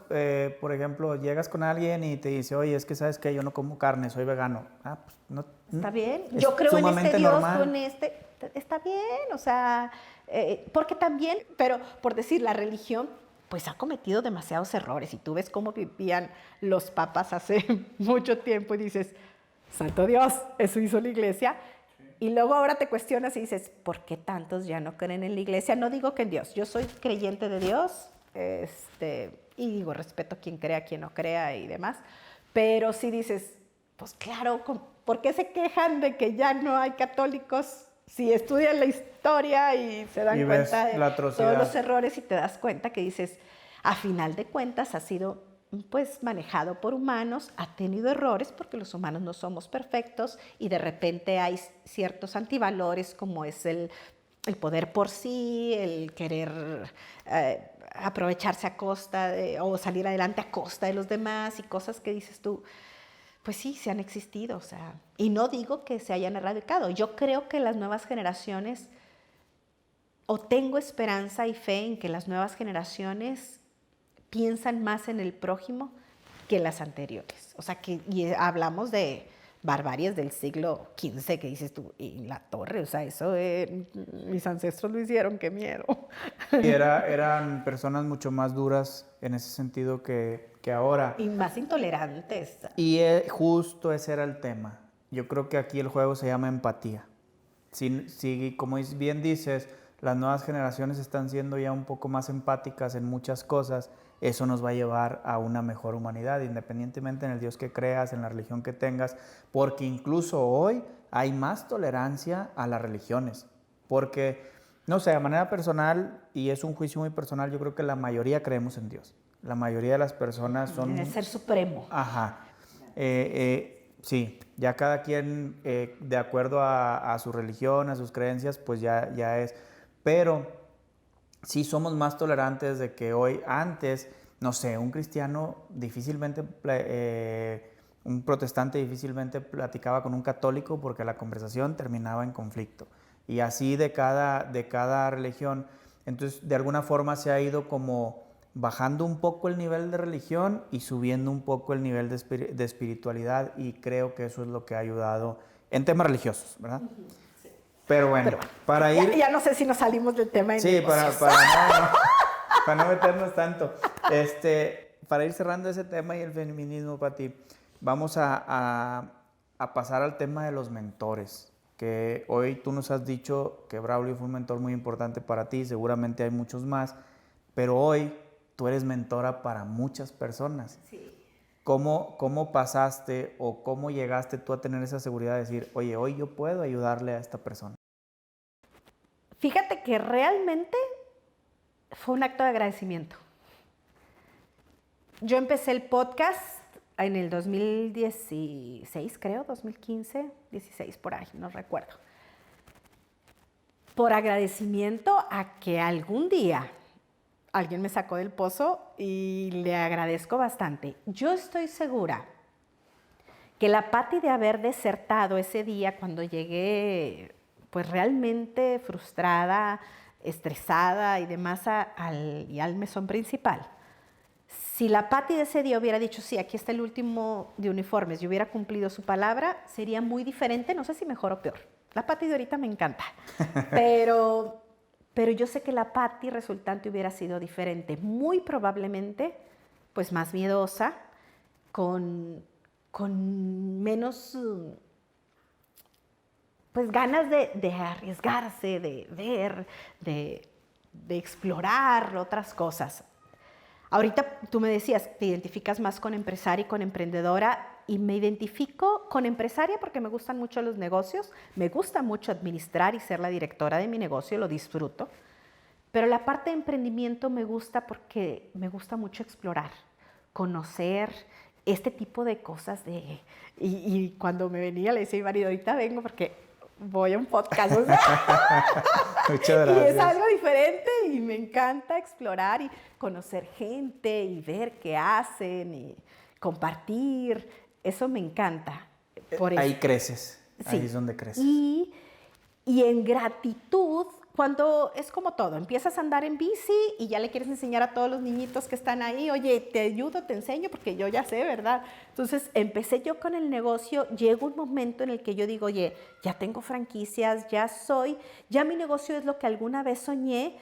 por ejemplo, llegas con alguien y te dice, oye, es que sabes que yo no como carne, soy vegano. Pues no. Está bien, yo creo en este Dios, tú en este, está bien, o sea, porque también, pero por decir, la religión, pues ha cometido demasiados errores, y tú ves cómo vivían los papas hace mucho tiempo y dices, santo Dios, eso hizo la iglesia. Y luego ahora te cuestionas y dices, ¿por qué tantos ya no creen en la iglesia? No digo que en Dios, yo soy creyente de Dios, y digo, respeto a quien crea, a quien no crea y demás, pero si dices, pues claro, ¿por qué se quejan de que ya no hay católicos? Si estudian la historia y se dan cuenta de todos los errores y te das cuenta que dices, a final de cuentas ha sido pues manejado por humanos, ha tenido errores porque los humanos no somos perfectos y de repente hay ciertos antivalores como es el poder por sí, el querer aprovecharse a costa o salir adelante a costa de los demás y cosas que dices tú, pues sí, se han existido, o sea, y no digo que se hayan erradicado. Yo creo que las nuevas generaciones, o tengo esperanza y fe en que las nuevas generaciones piensan más en el prójimo que las anteriores. O sea, y hablamos de barbaries del siglo XV, que dices tú, y la torre, o sea, eso mis ancestros lo hicieron, qué miedo. Y eran personas mucho más duras en ese sentido que ahora. Y más intolerantes. Y justo ese era el tema. Yo creo que aquí el juego se llama empatía. Si, como bien dices, las nuevas generaciones están siendo ya un poco más empáticas en muchas cosas, eso nos va a llevar a una mejor humanidad, independientemente en el Dios que creas, en la religión que tengas, porque incluso hoy hay más tolerancia a las religiones. Porque, no sé, de manera personal, y es un juicio muy personal, yo creo que la mayoría creemos en Dios. La mayoría de las personas son... El ser supremo. Ajá. Sí, ya cada quien, de acuerdo a su religión, a sus creencias, pues ya es. Pero sí somos más tolerantes de que hoy, antes, no sé, un cristiano difícilmente, un protestante difícilmente platicaba con un católico porque la conversación terminaba en conflicto. Y así de cada religión. Entonces, de alguna forma se ha ido como bajando un poco el nivel de religión y subiendo un poco el nivel de espiritualidad, y creo que eso es lo que ha ayudado en temas religiosos, ¿verdad? Sí. Pero bueno, para ir... Ya no sé si nos salimos del tema. Sí, para no meternos tanto. Para ir cerrando ese tema y el feminismo, Pati, vamos a pasar al tema de los mentores, que hoy tú nos has dicho que Braulio fue un mentor muy importante para ti, seguramente hay muchos más, pero hoy tú eres mentora para muchas personas. Sí. ¿Cómo pasaste o cómo llegaste tú a tener esa seguridad de decir, oye, hoy yo puedo ayudarle a esta persona? Fíjate que realmente fue un acto de agradecimiento. Yo empecé el podcast en el 2016, creo, 2015, 16 por ahí, no recuerdo. Por agradecimiento a que algún día alguien me sacó del pozo y le agradezco bastante. Yo estoy segura que la Pati de haber desertado ese día cuando llegué pues realmente frustrada, estresada y demás al mesón principal, si la Pati de ese día hubiera dicho, sí, aquí está el último de uniformes y hubiera cumplido su palabra, sería muy diferente, no sé si mejor o peor. La Pati de ahorita me encanta, pero yo sé que la Pati resultante hubiera sido diferente, muy probablemente pues más miedosa, con menos pues ganas de arriesgarse, de ver, de explorar otras cosas. Ahorita tú me decías, te identificas más con empresaria y con emprendedora, y me identifico con empresaria porque me gustan mucho los negocios, me gusta mucho administrar y ser la directora de mi negocio, lo disfruto, pero la parte de emprendimiento me gusta porque me gusta mucho explorar, conocer este tipo de cosas. Y cuando me venía le decía a mi marido, ahorita vengo porque voy a un podcast. O sea, muchas gracias. Y es algo diferente y me encanta explorar y conocer gente y ver qué hacen y compartir. Eso me encanta. Ahí creces, sí. Ahí es donde creces. Y en gratitud, cuando es como todo, empiezas a andar en bici y ya le quieres enseñar a todos los niñitos que están ahí, oye, te ayudo, te enseño, porque yo ya sé, ¿verdad? Entonces, empecé yo con el negocio, llega un momento en el que yo digo, oye, ya tengo franquicias, ya mi negocio es lo que alguna vez soñé,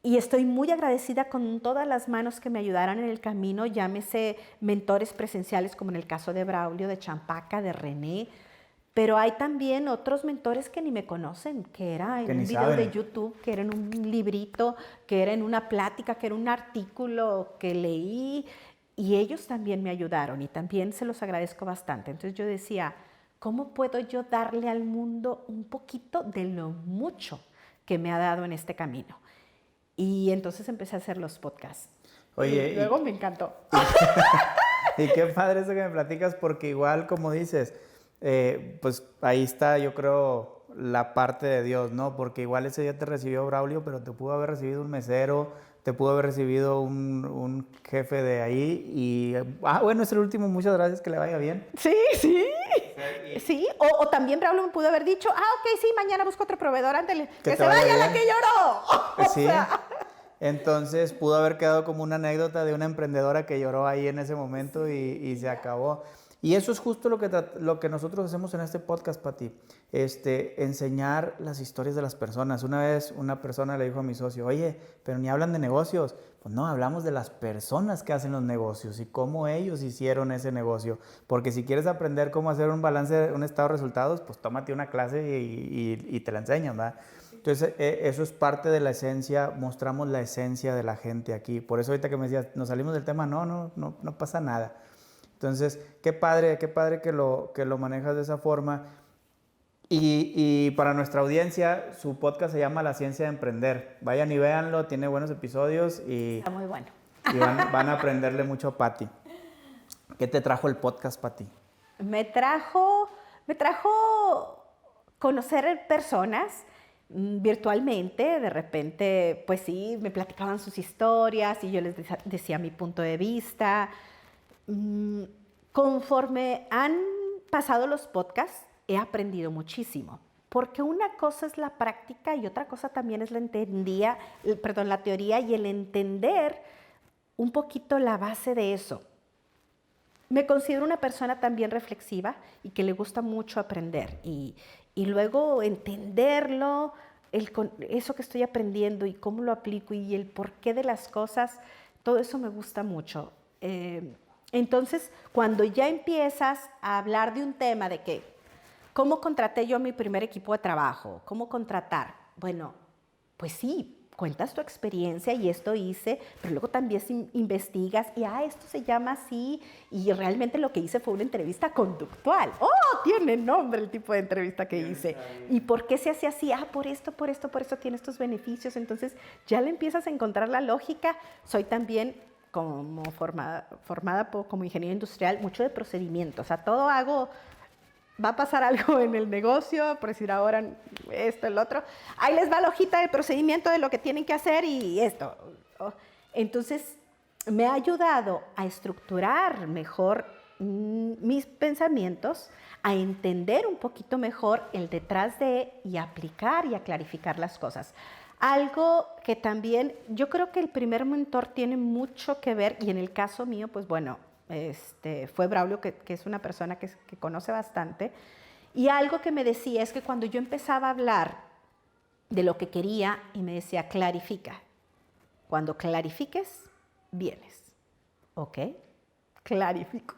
Y estoy muy agradecida con todas las manos que me ayudaron en el camino, llámese mentores presenciales como en el caso de Braulio, de Champaca, de René, pero hay también otros mentores que ni me conocen, que era en un video de YouTube, que era en un librito, que era en una plática, que era un artículo que leí, y ellos también me ayudaron y también se los agradezco bastante. Entonces yo decía, ¿cómo puedo yo darle al mundo un poquito de lo mucho que me ha dado en este camino? Y entonces empecé a hacer los podcasts. Oye, y luego me encantó. Y qué padre eso que me platicas, porque igual, como dices, pues ahí está, yo creo, la parte de Dios, ¿no? Porque igual ese día te recibió Braulio, pero te pudo haber recibido un mesero, te pudo haber recibido un jefe de ahí y, bueno, es el último, muchas gracias, que le vaya bien. Sí. Sí, o también Braulio me pudo haber dicho, ok, sí, mañana busco otro proveedor, ándale, que se vaya la que lloró. Sí. Entonces pudo haber quedado como una anécdota de una emprendedora que lloró ahí en ese momento y se acabó. Y eso es justo lo que nosotros hacemos en este podcast, Pati. Enseñar las historias de las personas. Una vez una persona le dijo a mi socio, oye, pero ni hablan de negocios. Pues no, hablamos de las personas que hacen los negocios y cómo ellos hicieron ese negocio. Porque si quieres aprender cómo hacer un balance, un estado de resultados, pues tómate una clase y te la enseñan, ¿verdad? Entonces, eso es parte de la esencia, mostramos la esencia de la gente aquí. Por eso ahorita que me decías, nos salimos del tema, no pasa nada. Entonces, qué padre que lo manejas de esa forma. Y para nuestra audiencia, su podcast se llama La Ciencia de Emprender. Vayan y véanlo, tiene buenos episodios y, Está muy bueno. y van a aprenderle mucho a Pati. ¿Qué te trajo el podcast, Pati? Me trajo conocer personas virtualmente. De repente, pues sí, me platicaban sus historias y yo les decía mi punto de vista. Conforme han pasado los podcasts, he aprendido muchísimo, porque una cosa es la práctica y otra cosa también es la teoría y el entender un poquito la base de eso. Me considero una persona también reflexiva y que le gusta mucho aprender y luego entenderlo, eso que estoy aprendiendo y cómo lo aplico y el porqué de las cosas, todo eso me gusta mucho. Entonces, cuando ya empiezas a hablar de un tema de que, ¿cómo contraté yo mi primer equipo de trabajo? ¿Cómo contratar? Bueno, pues sí, cuentas tu experiencia y esto hice, pero luego también investigas y, esto se llama así, y realmente lo que hice fue una entrevista conductual. ¡Oh, tiene nombre el tipo de entrevista que hice! ¿Y por qué se hace así? Por esto tiene estos beneficios. Entonces, ya le empiezas a encontrar la lógica. Soy también como formada como ingeniera industrial, mucho de procedimientos. O sea, todo hago, va a pasar algo en el negocio, por decir ahora esto, el otro. Ahí les va la hojita del procedimiento de lo que tienen que hacer y esto. Entonces, me ha ayudado a estructurar mejor mis pensamientos, a entender un poquito mejor el detrás de y aplicar y a clarificar las cosas. Algo que también, yo creo que el primer mentor tiene mucho que ver, y en el caso mío, pues bueno, fue Braulio, que es una persona que conoce bastante, y algo que me decía es que cuando yo empezaba a hablar de lo que quería, y me decía, clarifica, cuando clarifiques, vienes, ¿ok? Clarifico.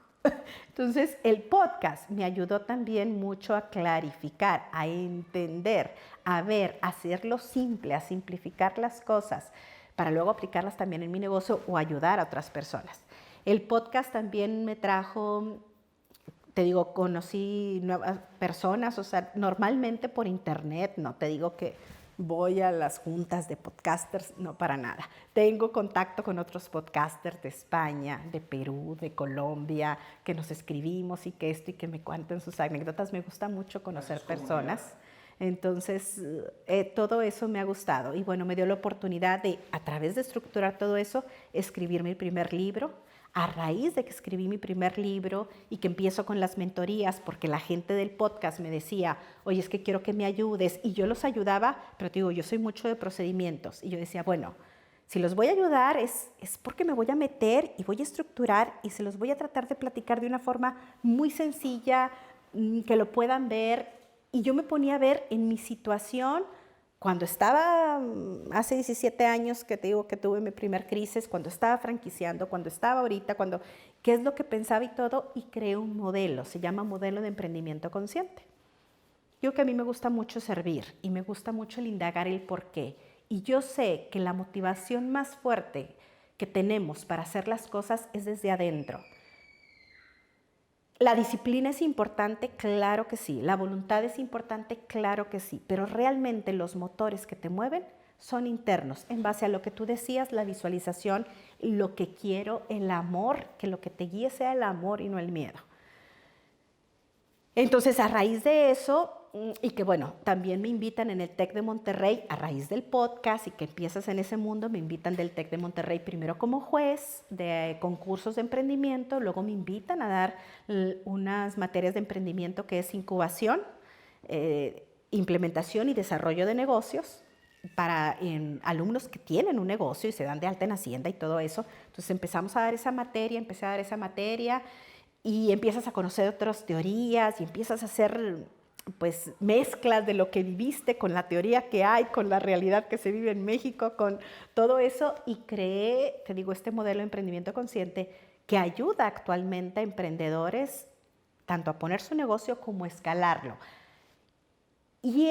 Entonces, el podcast me ayudó también mucho a clarificar, a entender, a ver, a hacerlo simple, a simplificar las cosas para luego aplicarlas también en mi negocio o ayudar a otras personas. El podcast también me trajo, te digo, conocí nuevas personas, o sea, normalmente por internet, no te digo que voy a las juntas de podcasters, no, para nada. Tengo contacto con otros podcasters de España, de Perú, de Colombia, que nos escribimos y que esto y que me cuenten sus anécdotas. Me gusta mucho conocer personas. Entonces, todo eso me ha gustado. Y bueno, me dio la oportunidad de, a través de estructurar todo eso, escribir mi primer libro. A raíz de que escribí mi primer libro y que empiezo con las mentorías, porque la gente del podcast me decía, oye, es que quiero que me ayudes, y yo los ayudaba, pero te digo, yo soy mucho de procedimientos, y yo decía, bueno, si los voy a ayudar es porque me voy a meter y voy a estructurar y se los voy a tratar de platicar de una forma muy sencilla, que lo puedan ver, y yo me ponía a ver en mi situación Cuando estaba, hace 17 años que te digo que tuve mi primer crisis, cuando estaba franquiciando, cuando estaba ahorita, qué es lo que pensaba y todo, y creé un modelo, se llama modelo de emprendimiento consciente. Yo que a mí me gusta mucho servir y me gusta mucho el indagar el por qué. Y yo sé que la motivación más fuerte que tenemos para hacer las cosas es desde adentro. ¿La disciplina es importante? Claro que sí. ¿La voluntad es importante? Claro que sí. Pero realmente los motores que te mueven son internos, en base a lo que tú decías, la visualización, lo que quiero, el amor, que lo que te guíe sea el amor y no el miedo. Entonces, a raíz de eso, y que bueno, también me invitan en el TEC de Monterrey, a raíz del podcast y que empiezas en ese mundo, me invitan del TEC de Monterrey primero como juez de concursos de emprendimiento, luego me invitan a dar unas materias de emprendimiento que es incubación, implementación y desarrollo de negocios para alumnos que tienen un negocio y se dan de alta en Hacienda y todo eso. Entonces empezamos a dar esa materia, empecé a dar esa materia y empiezas a conocer otras teorías y empiezas a hacer pues mezclas de lo que viviste con la teoría que hay, con la realidad que se vive en México, con todo eso, y creé, te digo, este modelo de emprendimiento consciente que ayuda actualmente a emprendedores tanto a poner su negocio como a escalarlo. Y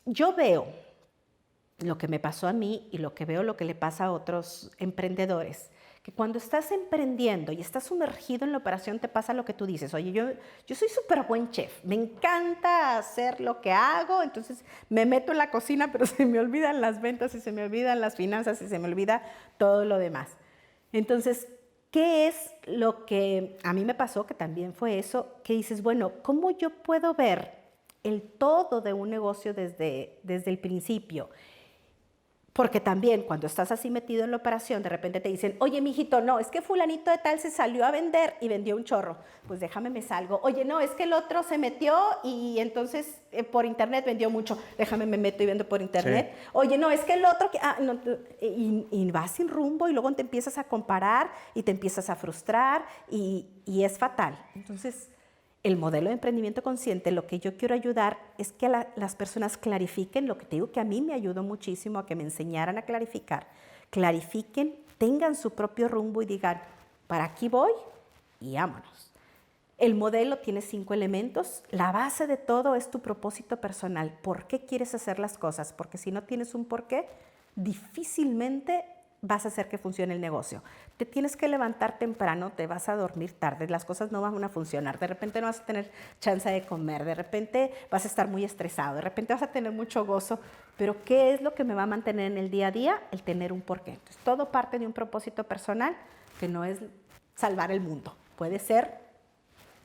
yo veo lo que me pasó a mí y lo que veo lo que le pasa a otros emprendedores, que cuando estás emprendiendo y estás sumergido en la operación te pasa lo que tú dices. Oye, yo soy súper buen chef, me encanta hacer lo que hago, entonces me meto en la cocina, pero se me olvidan las ventas y se me olvidan las finanzas y se me olvida todo lo demás. Entonces, ¿qué es lo que a mí me pasó? Que también fue eso, que dices, bueno, ¿cómo yo puedo ver el todo de un negocio desde el principio? Porque también cuando estás así metido en la operación, de repente te dicen, oye, mijito, no, es que fulanito de tal se salió a vender y vendió un chorro. Pues déjame me salgo. Oye, no, es que el otro se metió y entonces por internet vendió mucho. Déjame me meto y vendo por internet. Sí. Oye, no, es que el otro... no, y vas sin rumbo y luego te empiezas a comparar y te empiezas a frustrar y es fatal. Entonces, el modelo de emprendimiento consciente, lo que yo quiero ayudar es que las personas clarifiquen, lo que te digo que a mí me ayudó muchísimo a que me enseñaran a clarificar, clarifiquen, tengan su propio rumbo y digan, para aquí voy y vámonos. El modelo tiene 5 elementos, la base de todo es tu propósito personal, ¿por qué quieres hacer las cosas? Porque si no tienes un por qué, difícilmente vas a hacer que funcione el negocio. Te tienes que levantar temprano, te vas a dormir tarde, las cosas no van a funcionar, de repente no vas a tener chance de comer, de repente vas a estar muy estresado, de repente vas a tener mucho gozo, pero ¿qué es lo que me va a mantener en el día a día? El tener un porqué. Entonces, todo parte de un propósito personal que no es salvar el mundo, puede ser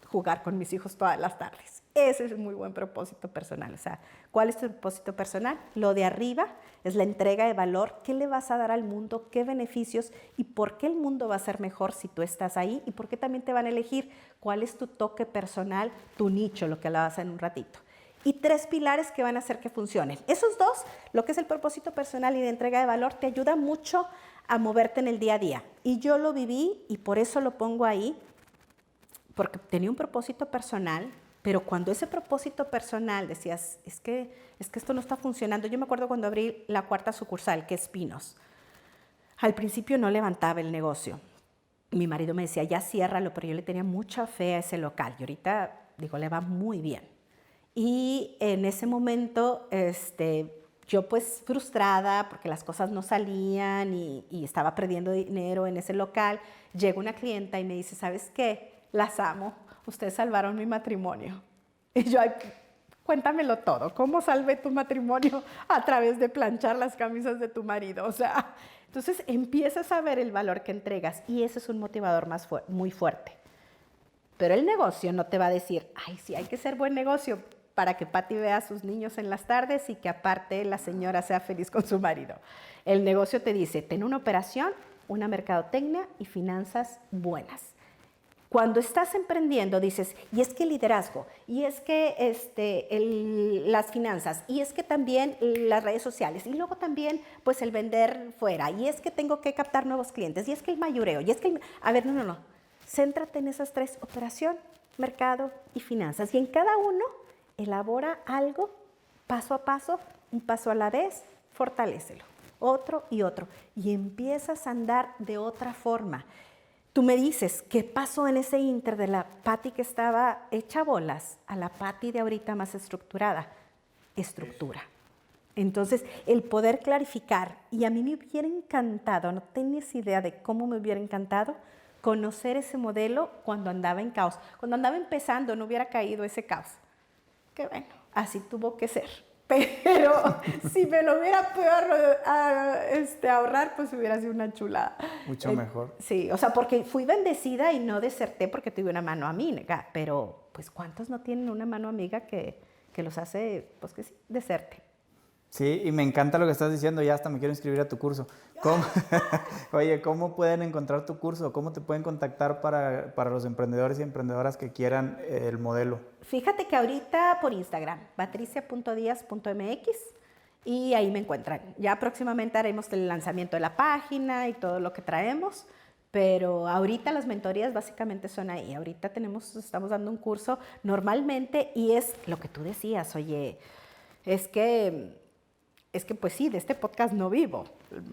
jugar con mis hijos todas las tardes. Ese es un muy buen propósito personal. O sea, ¿cuál es tu propósito personal? Lo de arriba es la entrega de valor. ¿Qué le vas a dar al mundo? ¿Qué beneficios? ¿Y por qué el mundo va a ser mejor si tú estás ahí? ¿Y por qué también te van a elegir? ¿Cuál es tu toque personal, tu nicho, lo que hablabas en un ratito? Y 3 pilares que van a hacer que funcionen. Esos 2, lo que es el propósito personal y de entrega de valor, te ayuda mucho a moverte en el día a día. Y yo lo viví y por eso lo pongo ahí, porque tenía un propósito personal. Pero cuando ese propósito personal decías, es que esto no está funcionando. Yo me acuerdo cuando abrí la 4ª sucursal, que es Pinos. Al principio no levantaba el negocio. Mi marido me decía, ya ciérralo, pero yo le tenía mucha fe a ese local. Y ahorita, digo, le va muy bien. Y en ese momento, yo pues frustrada porque las cosas no salían y estaba perdiendo dinero en ese local, llega una clienta y me dice, ¿sabes qué? Las amo. Ustedes salvaron mi matrimonio. Y yo, ay, cuéntamelo todo. ¿Cómo salvé tu matrimonio? A través de planchar las camisas de tu marido. O sea, entonces empiezas a ver el valor que entregas y ese es un motivador muy fuerte. Pero el negocio no te va a decir, ay, sí, hay que ser buen negocio para que Pati vea a sus niños en las tardes y que aparte la señora sea feliz con su marido. El negocio te dice, ten una operación, una mercadotecnia y finanzas buenas. Cuando estás emprendiendo dices, y es que el liderazgo, y es que las finanzas, y es que también las redes sociales, y luego también pues el vender fuera, y es que tengo que captar nuevos clientes, y es que el mayoreo, y es que a ver, no. Céntrate en esas 3, operación, mercado y finanzas, y en cada uno elabora algo paso a paso, un paso a la vez, fortalécelo. Otro y otro. Y empiezas a andar de otra forma. Tú me dices, ¿qué pasó en ese inter de la Patti que estaba hecha bolas a la Patti de ahorita más estructurada? Estructura. Entonces, el poder clarificar, y a mí me hubiera encantado, no tienes idea de cómo me hubiera encantado, conocer ese modelo cuando andaba en caos. Cuando andaba empezando no hubiera caído ese caos. Que bueno, así tuvo que ser. Pero si me lo hubiera podido ahorrar, pues hubiera sido una chulada. Mucho mejor. Sí, o sea, porque fui bendecida y no deserté porque tuve una mano amiga. Pero, pues, ¿cuántos no tienen una mano amiga que los hace, pues, que sí, deserte? Sí, y me encanta lo que estás diciendo, ya hasta me quiero inscribir a tu curso. Oye, ¿cómo pueden encontrar tu curso? ¿Cómo te pueden contactar para los emprendedores y emprendedoras que quieran el modelo? Fíjate que ahorita por Instagram, patricia.diaz.mx, y ahí me encuentran. Ya próximamente haremos el lanzamiento de la página y todo lo que traemos, pero ahorita las mentorías básicamente son ahí. Ahorita estamos dando un curso normalmente y es lo que tú decías, oye, es que pues sí, de este podcast no vivo,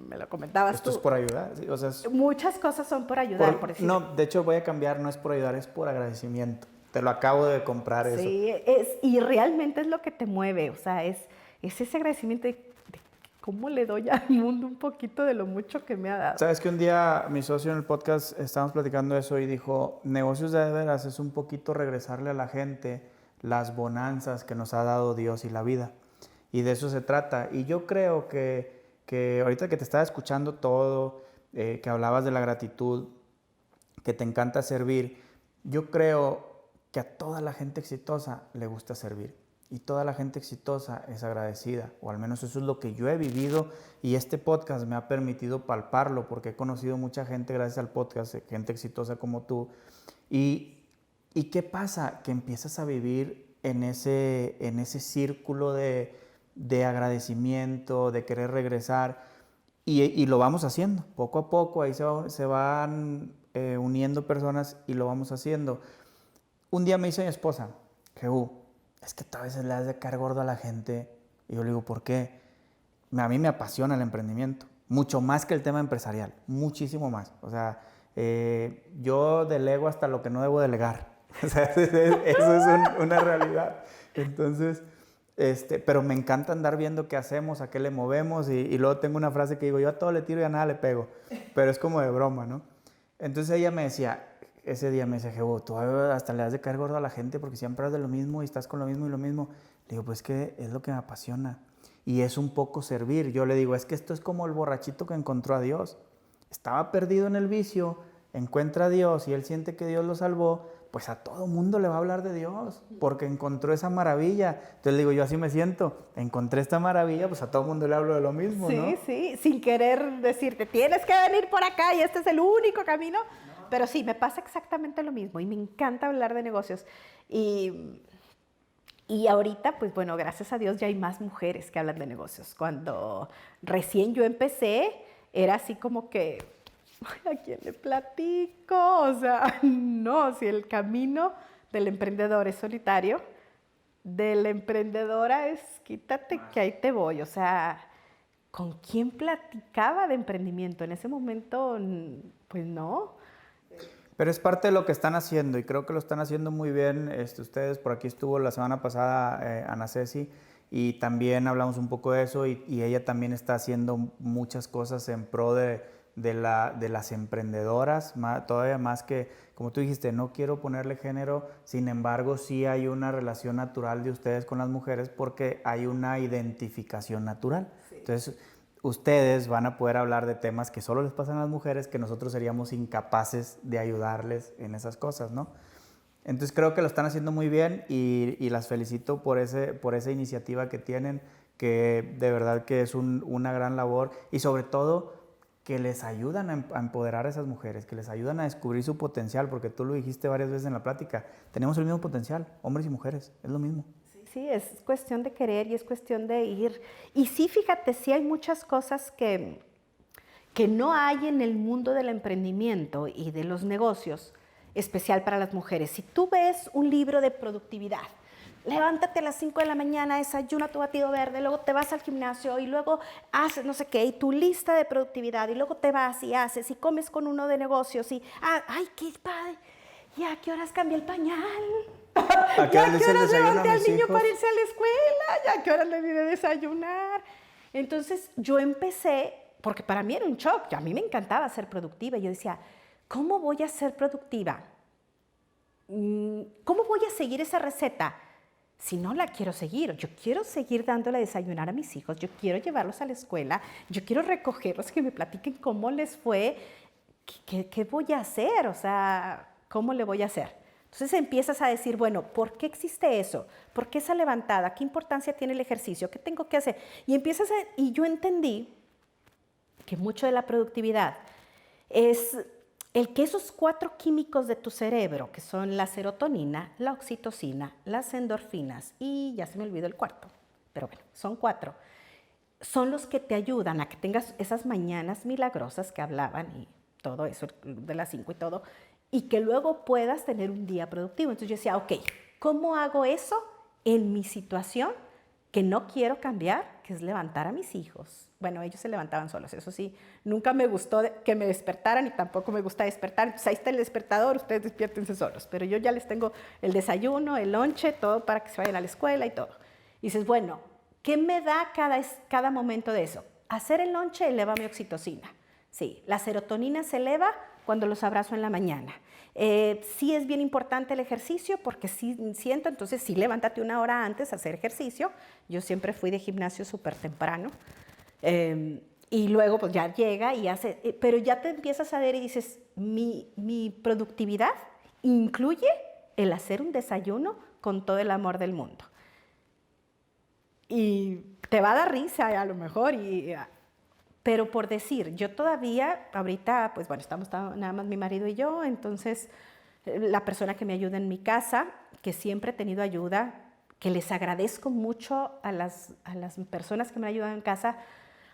me lo comentabas Esto tú. es por ayudar, ¿sí? O sea, muchas cosas son por ayudar, por decir. No, de hecho voy a cambiar, no es por ayudar, es por agradecimiento. Te lo acabo de comprar eso. Sí, y realmente es lo que te mueve, o sea, es ese agradecimiento de cómo le doy al mundo un poquito de lo mucho que me ha dado. Sabes que un día mi socio en el podcast estábamos platicando eso y dijo, negocios de veras es un poquito regresarle a la gente las bonanzas que nos ha dado Dios y la vida. Y de eso se trata. Y yo creo que ahorita que te estaba escuchando todo, que hablabas de la gratitud, que te encanta servir, yo creo que a toda la gente exitosa le gusta servir. Y toda la gente exitosa es agradecida, o al menos eso es lo que yo he vivido y este podcast me ha permitido palparlo porque he conocido mucha gente gracias al podcast, gente exitosa como tú. ¿Y qué pasa? Que empiezas a vivir en ese círculo de agradecimiento, de querer regresar y lo vamos haciendo poco a poco, ahí se van uniendo personas y lo vamos haciendo. Un día me dice mi esposa, Jehú, es que tú a veces le das de caer gordo a la gente. Y yo le digo, ¿por qué? A mí me apasiona el emprendimiento, mucho más que el tema empresarial, muchísimo más. O sea, yo delego hasta lo que no debo delegar. O sea, eso es una realidad. Entonces, pero me encanta andar viendo qué hacemos, a qué le movemos y luego tengo una frase que digo, yo a todo le tiro y a nada le pego, pero es como de broma, ¿no? Entonces ella me decía, ese día me decía, Jebo, tú hasta le das de caer gordo a la gente porque siempre hablas de lo mismo y estás con lo mismo y lo mismo. Le digo, pues que es lo que me apasiona y es un poco servir. Yo le digo, es que esto es como el borrachito que encontró a Dios. Estaba perdido en el vicio, encuentra a Dios y él siente que Dios lo salvó, pues a todo mundo le va a hablar de Dios porque encontró esa maravilla. Entonces le digo, yo así me siento, encontré esta maravilla, pues a todo mundo le hablo de lo mismo, sí, ¿no? Sí, sí, sin querer decirte, tienes que venir por acá y este es el único camino. No. Pero sí, me pasa exactamente lo mismo y me encanta hablar de negocios. Y ahorita, pues bueno, gracias a Dios ya hay más mujeres que hablan de negocios. Cuando recién yo empecé, era así como que, ¿a quién le platico? O sea, no, si el camino del emprendedor es solitario, de la emprendedora es quítate que ahí te voy. O sea, ¿con quién platicaba de emprendimiento? En ese momento, pues no. Pero es parte de lo que están haciendo y creo que lo están haciendo muy bien ustedes. Por aquí estuvo la semana pasada Ana Ceci y también hablamos un poco de eso y ella también está haciendo muchas cosas en pro de las emprendedoras, todavía más que, como tú dijiste, no quiero ponerle género, sin embargo sí hay una relación natural de ustedes con las mujeres porque hay una identificación natural. Sí. Entonces, ustedes van a poder hablar de temas que solo les pasan a las mujeres, que nosotros seríamos incapaces de ayudarles en esas cosas, ¿no? Entonces creo que lo están haciendo muy bien y las felicito por esa iniciativa que tienen, que de verdad que es una gran labor y sobre todo que les ayudan a empoderar a esas mujeres, que les ayudan a descubrir su potencial, porque tú lo dijiste varias veces en la plática, tenemos el mismo potencial, hombres y mujeres, es lo mismo. Sí, es cuestión de querer y es cuestión de ir. Y sí, fíjate, sí hay muchas cosas que no hay en el mundo del emprendimiento y de los negocios, especial para las mujeres. Si tú ves un libro de productividad, levántate a las 5 de la mañana, desayuna tu batido verde, luego te vas al gimnasio y luego haces no sé qué, y tu lista de productividad, y luego te vas y haces, y comes con uno de negocios, y, ¡ay, qué padre! ¿Y a qué horas cambié el pañal? ¿A qué ¿Ya hora le qué hice el horas desayuno a levanté al mis niño hijos? para irse a la escuela? ¿Ya qué horas le di de desayunar? Entonces yo empecé, porque para mí era un shock, a mí me encantaba ser productiva. Yo decía, ¿cómo voy a ser productiva? ¿Cómo voy a seguir esa receta? Si no la quiero seguir, yo quiero seguir dándole a desayunar a mis hijos, yo quiero llevarlos a la escuela, yo quiero recogerlos, que me platiquen cómo les fue, qué voy a hacer, o sea, ¿cómo le voy a hacer? Entonces empiezas a decir, bueno, ¿por qué existe eso? ¿Por qué esa levantada? ¿Qué importancia tiene el ejercicio? ¿Qué tengo que hacer? Y yo entendí que mucho de la productividad es el que esos 4 químicos de tu cerebro, que son la serotonina, la oxitocina, las endorfinas, y ya se me olvidó el cuarto, pero bueno, son 4, son los que te ayudan a que tengas esas mañanas milagrosas que hablaban y todo eso, de las 5 y todo, y que luego puedas tener un día productivo. Entonces yo decía, ok, ¿cómo hago eso en mi situación que no quiero cambiar, que es levantar a mis hijos? Bueno, ellos se levantaban solos, eso sí, nunca me gustó que me despertaran y tampoco me gusta despertar. Entonces ahí está el despertador, ustedes despiértense solos, pero yo ya les tengo el desayuno, el lonche, todo para que se vayan a la escuela y todo. Y dices, bueno, ¿qué me da cada momento de eso? Hacer el lonche eleva mi oxitocina. Sí, la serotonina se eleva cuando los abrazo en la mañana. Sí es bien importante el ejercicio porque sí siento, entonces sí levántate 1 hora antes a hacer ejercicio. Yo siempre fui de gimnasio súper temprano. Y luego pues ya llega y hace, pero ya te empiezas a ver y dices, mi productividad incluye el hacer un desayuno con todo el amor del mundo. Y te va a dar risa a lo mejor, pero por decir, yo todavía, ahorita, pues bueno, estamos nada más mi marido y yo, entonces la persona que me ayuda en mi casa, que siempre he tenido ayuda, que les agradezco mucho a las personas que me ayudan en casa.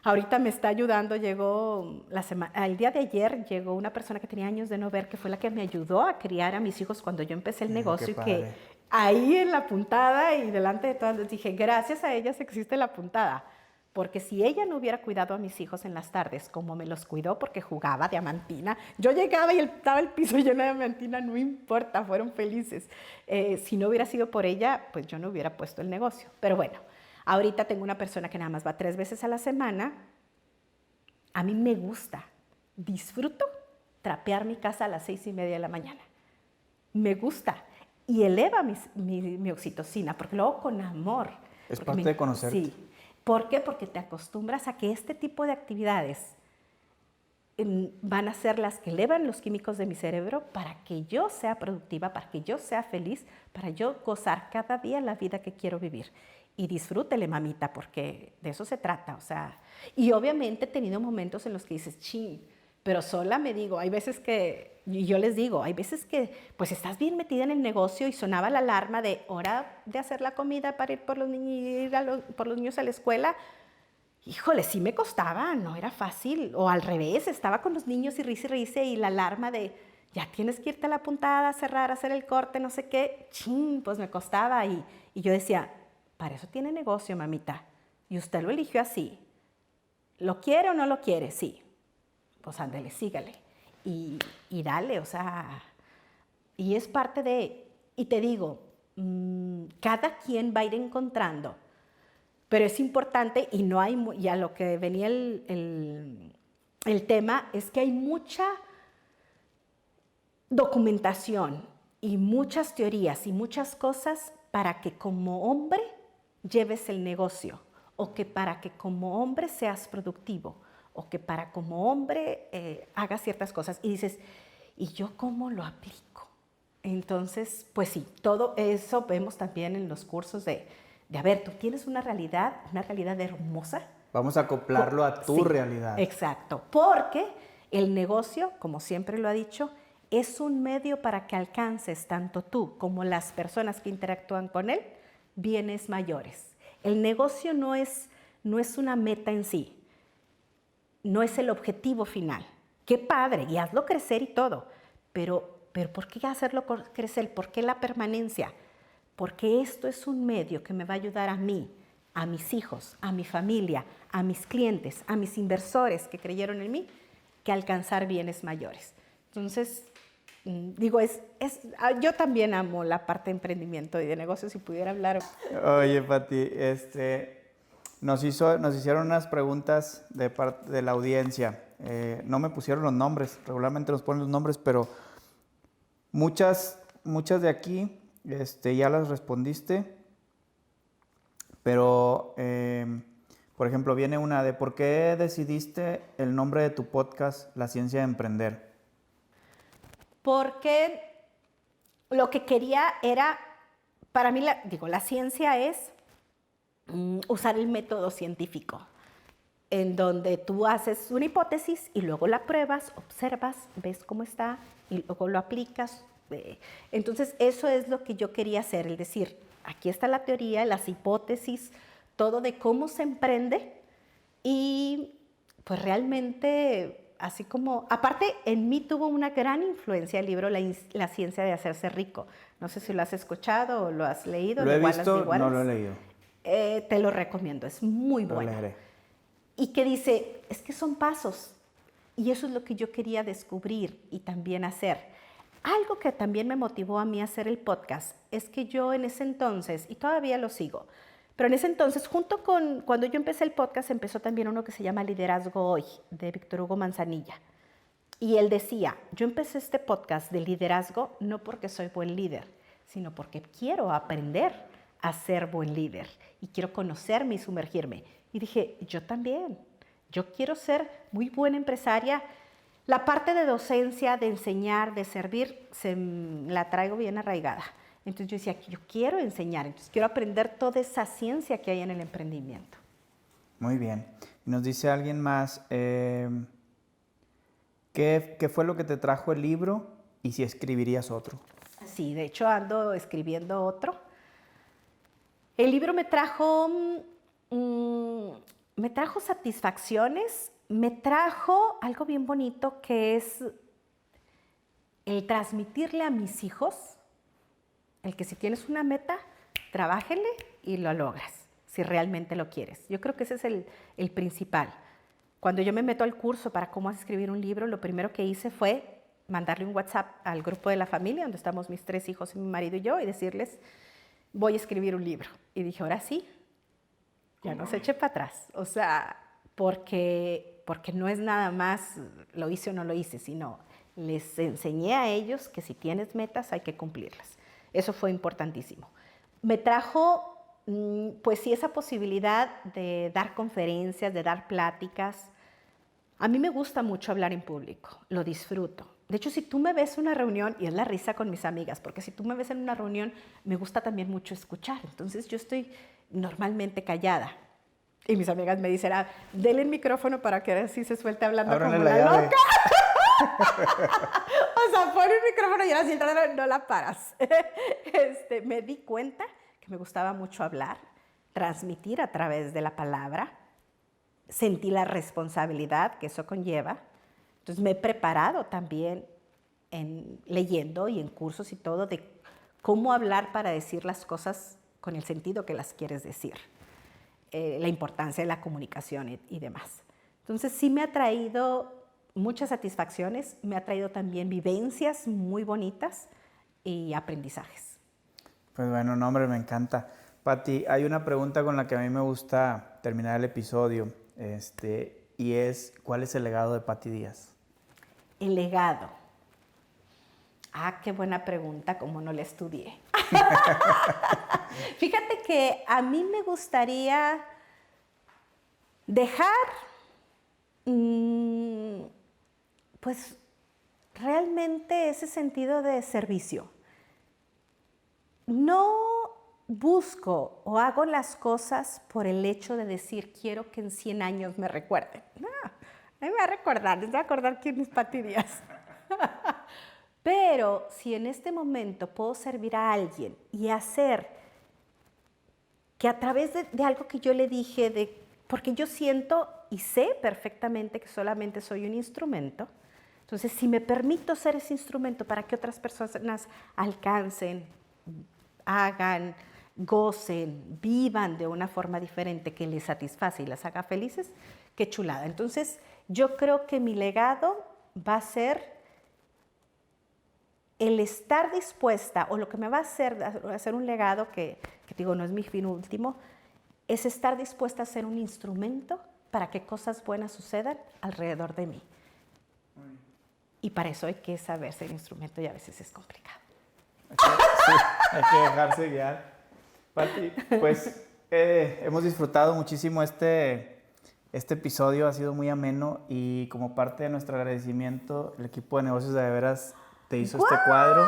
Ahorita me está ayudando, el día de ayer llegó una persona que tenía años de no ver, que fue la que me ayudó a criar a mis hijos cuando yo empecé el negocio, y que ahí en la puntada y delante de todas les dije, gracias a ellas existe la puntada. Porque si ella no hubiera cuidado a mis hijos en las tardes como me los cuidó, porque jugaba diamantina, yo llegaba y estaba el piso lleno de diamantina, no importa, fueron felices. Si no hubiera sido por ella, pues yo no hubiera puesto el negocio. Pero bueno, ahorita tengo una persona que nada más va 3 veces a la semana. A mí me gusta, disfruto trapear mi casa a las 6:30 de la mañana. Me gusta y eleva mi oxitocina, porque lo hago con amor. Es parte de conocerte. Sí. ¿Por qué? Porque te acostumbras a que este tipo de actividades van a ser las que elevan los químicos de mi cerebro para que yo sea productiva, para que yo sea feliz, para yo gozar cada día la vida que quiero vivir. Y disfrútele, mamita, porque de eso se trata, o sea. Y obviamente he tenido momentos en los que dices, ching, pero sola me digo, hay veces que, y yo les digo, hay veces que pues estás bien metida en el negocio y sonaba la alarma de hora de hacer la comida para ir por los niños a la escuela. Híjole, sí me costaba, no era fácil. O al revés, estaba con los niños y risa y la alarma de ya tienes que irte a la puntada, cerrar, hacer el corte, no sé qué. Ching, pues me costaba. Y yo decía, para eso tiene negocio, mamita. Y usted lo eligió así. ¿Lo quiere o no lo quiere? Sí. Pues ándale, sígale. Y dale, o sea, y es parte de, y te digo, cada quien va a ir encontrando, pero es importante, y no hay, y a lo que venía el tema, es que hay mucha documentación y muchas teorías y muchas cosas para que como hombre lleves el negocio, o que para que como hombre seas productivo, o que para como hombre hagas ciertas cosas. Y dices, ¿y yo cómo lo aplico? Entonces, pues sí, todo eso vemos también en los cursos de a ver, tú tienes una realidad hermosa. Vamos a acoplarlo a tu realidad. Exacto, porque el negocio, como siempre lo ha dicho, es un medio para que alcances tanto tú como las personas que interactúan con él bienes mayores. El negocio no es una meta en sí. No es el objetivo final. Qué padre, y hazlo crecer y todo, pero ¿por qué hacerlo crecer? ¿Por qué la permanencia? porque esto es un medio que me va a ayudar a mí, a mis hijos, a mi familia, a mis clientes, a mis inversores que creyeron en mí, que alcanzar bienes mayores. Entonces, digo, yo también amo la parte de emprendimiento y de negocios, si pudiera hablar. Oye, Pati, nos hicieron unas preguntas de parte de la audiencia. No me pusieron los nombres, regularmente nos ponen los nombres, pero muchas de aquí ya las respondiste. Pero, por ejemplo, viene una de ¿por qué decidiste el nombre de tu podcast, La Ciencia de Emprender? Porque lo que quería era, para mí, la ciencia es usar el método científico, en donde tú haces una hipótesis y luego la pruebas, observas, ves cómo está y luego lo aplicas. Entonces, eso es lo que yo quería hacer, es decir, aquí está la teoría, las hipótesis, todo de cómo se emprende y pues realmente, así como, aparte en mí tuvo una gran influencia el libro La Ciencia de Hacerse Rico. No sé si lo has escuchado o lo has leído. Lo he visto, no lo he leído. Te lo recomiendo, es muy bueno. Lo leeré. Y que dice, es que son pasos y eso es lo que yo quería descubrir y también hacer. Algo que también me motivó a mí a hacer el podcast es que yo en ese entonces, y todavía lo sigo, pero en ese entonces, junto con cuando yo empecé el podcast, empezó también uno que se llama Liderazgo Hoy, de Víctor Hugo Manzanilla. Y él decía, yo empecé este podcast de liderazgo no porque soy buen líder, sino porque quiero aprender a ser buen líder y quiero conocerme y sumergirme. Y dije, yo también, yo quiero ser muy buena empresaria. La parte de docencia, de enseñar, de servir, la traigo bien arraigada. Entonces yo decía, yo quiero enseñar, entonces quiero aprender toda esa ciencia que hay en el emprendimiento. Muy bien. Nos dice alguien más, ¿qué fue lo que te trajo el libro y si escribirías otro? Sí, de hecho ando escribiendo otro. El libro me trajo satisfacciones, me trajo algo bien bonito que es el transmitirle a mis hijos el que si tienes una meta, trabájenle y lo logras, si realmente lo quieres. Yo creo que ese es el principal. Cuando yo me meto al curso para cómo escribir un libro, lo primero que hice fue mandarle un WhatsApp al grupo de la familia, donde estamos mis 3 hijos, mi marido y yo, y decirles, voy a escribir un libro. Y dije, ahora sí, ya no se eche para atrás. O sea, porque no es nada más lo hice o no lo hice, sino les enseñé a ellos que si tienes metas hay que cumplirlas. Eso fue importantísimo. Me trajo, pues sí, esa posibilidad de dar conferencias, de dar pláticas. A mí me gusta mucho hablar en público, lo disfruto. De hecho, si tú me ves en una reunión, y es la risa con mis amigas, porque si tú me ves en una reunión, me gusta también mucho escuchar. Entonces, yo estoy normalmente callada. Y mis amigas me dicen, denle el micrófono para que ahora sí se suelte hablando Ábrale como la la llave. loca. O sea, pon el micrófono y ahora sí no la paras. Me di cuenta que me gustaba mucho hablar, transmitir a través de la palabra. Sentí la responsabilidad que eso conlleva. Entonces me he preparado también leyendo y en cursos y todo de cómo hablar para decir las cosas con el sentido que las quieres decir. La importancia de la comunicación y demás. Entonces sí me ha traído muchas satisfacciones, me ha traído también vivencias muy bonitas y aprendizajes. Pues bueno, no, hombre, me encanta. Pati, hay una pregunta con la que a mí me gusta terminar el episodio, y es, ¿cuál es el legado de Pati Díaz? El legado. Qué buena pregunta, como no la estudié. Fíjate que a mí me gustaría dejar, pues, realmente ese sentido de servicio. No busco o hago las cosas por el hecho de decir, quiero que en 100 años me recuerden. No, nadie me va a recordar, les voy a acordar quién es Pati Díaz. Pero si en este momento puedo servir a alguien y hacer que a través de algo que yo le dije, porque yo siento y sé perfectamente que solamente soy un instrumento, entonces si me permito ser ese instrumento para que otras personas alcancen hagan, gocen, vivan de una forma diferente que les satisface y las haga felices, qué chulada. Entonces, yo creo que mi legado va a ser el estar dispuesta, o lo que me va a hacer un legado que digo, no es mi fin último, es estar dispuesta a ser un instrumento para que cosas buenas sucedan alrededor de mí. Y para eso hay que saber ser instrumento y a veces es complicado. Sí, hay que dejarse guiar. Pati, pues hemos disfrutado muchísimo este episodio, ha sido muy ameno y como parte de nuestro agradecimiento, el equipo de negocios de veras te hizo este cuadro.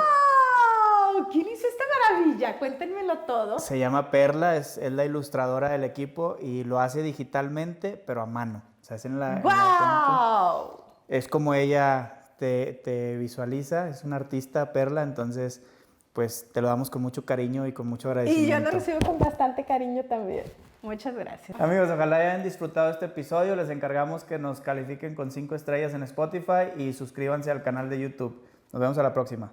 ¿Quién hizo esta maravilla? Cuéntenmelo todo. Se llama Perla, es la ilustradora del equipo y lo hace digitalmente, pero a mano. O sea, es en la ¡Guau! es como ella te visualiza, es una artista, Perla, entonces pues te lo damos con mucho cariño y con mucho agradecimiento. Y yo lo recibo con bastante cariño también. Muchas gracias. Amigos, ojalá hayan disfrutado este episodio. Les encargamos que nos califiquen con 5 estrellas en Spotify y suscríbanse al canal de YouTube. Nos vemos a la próxima.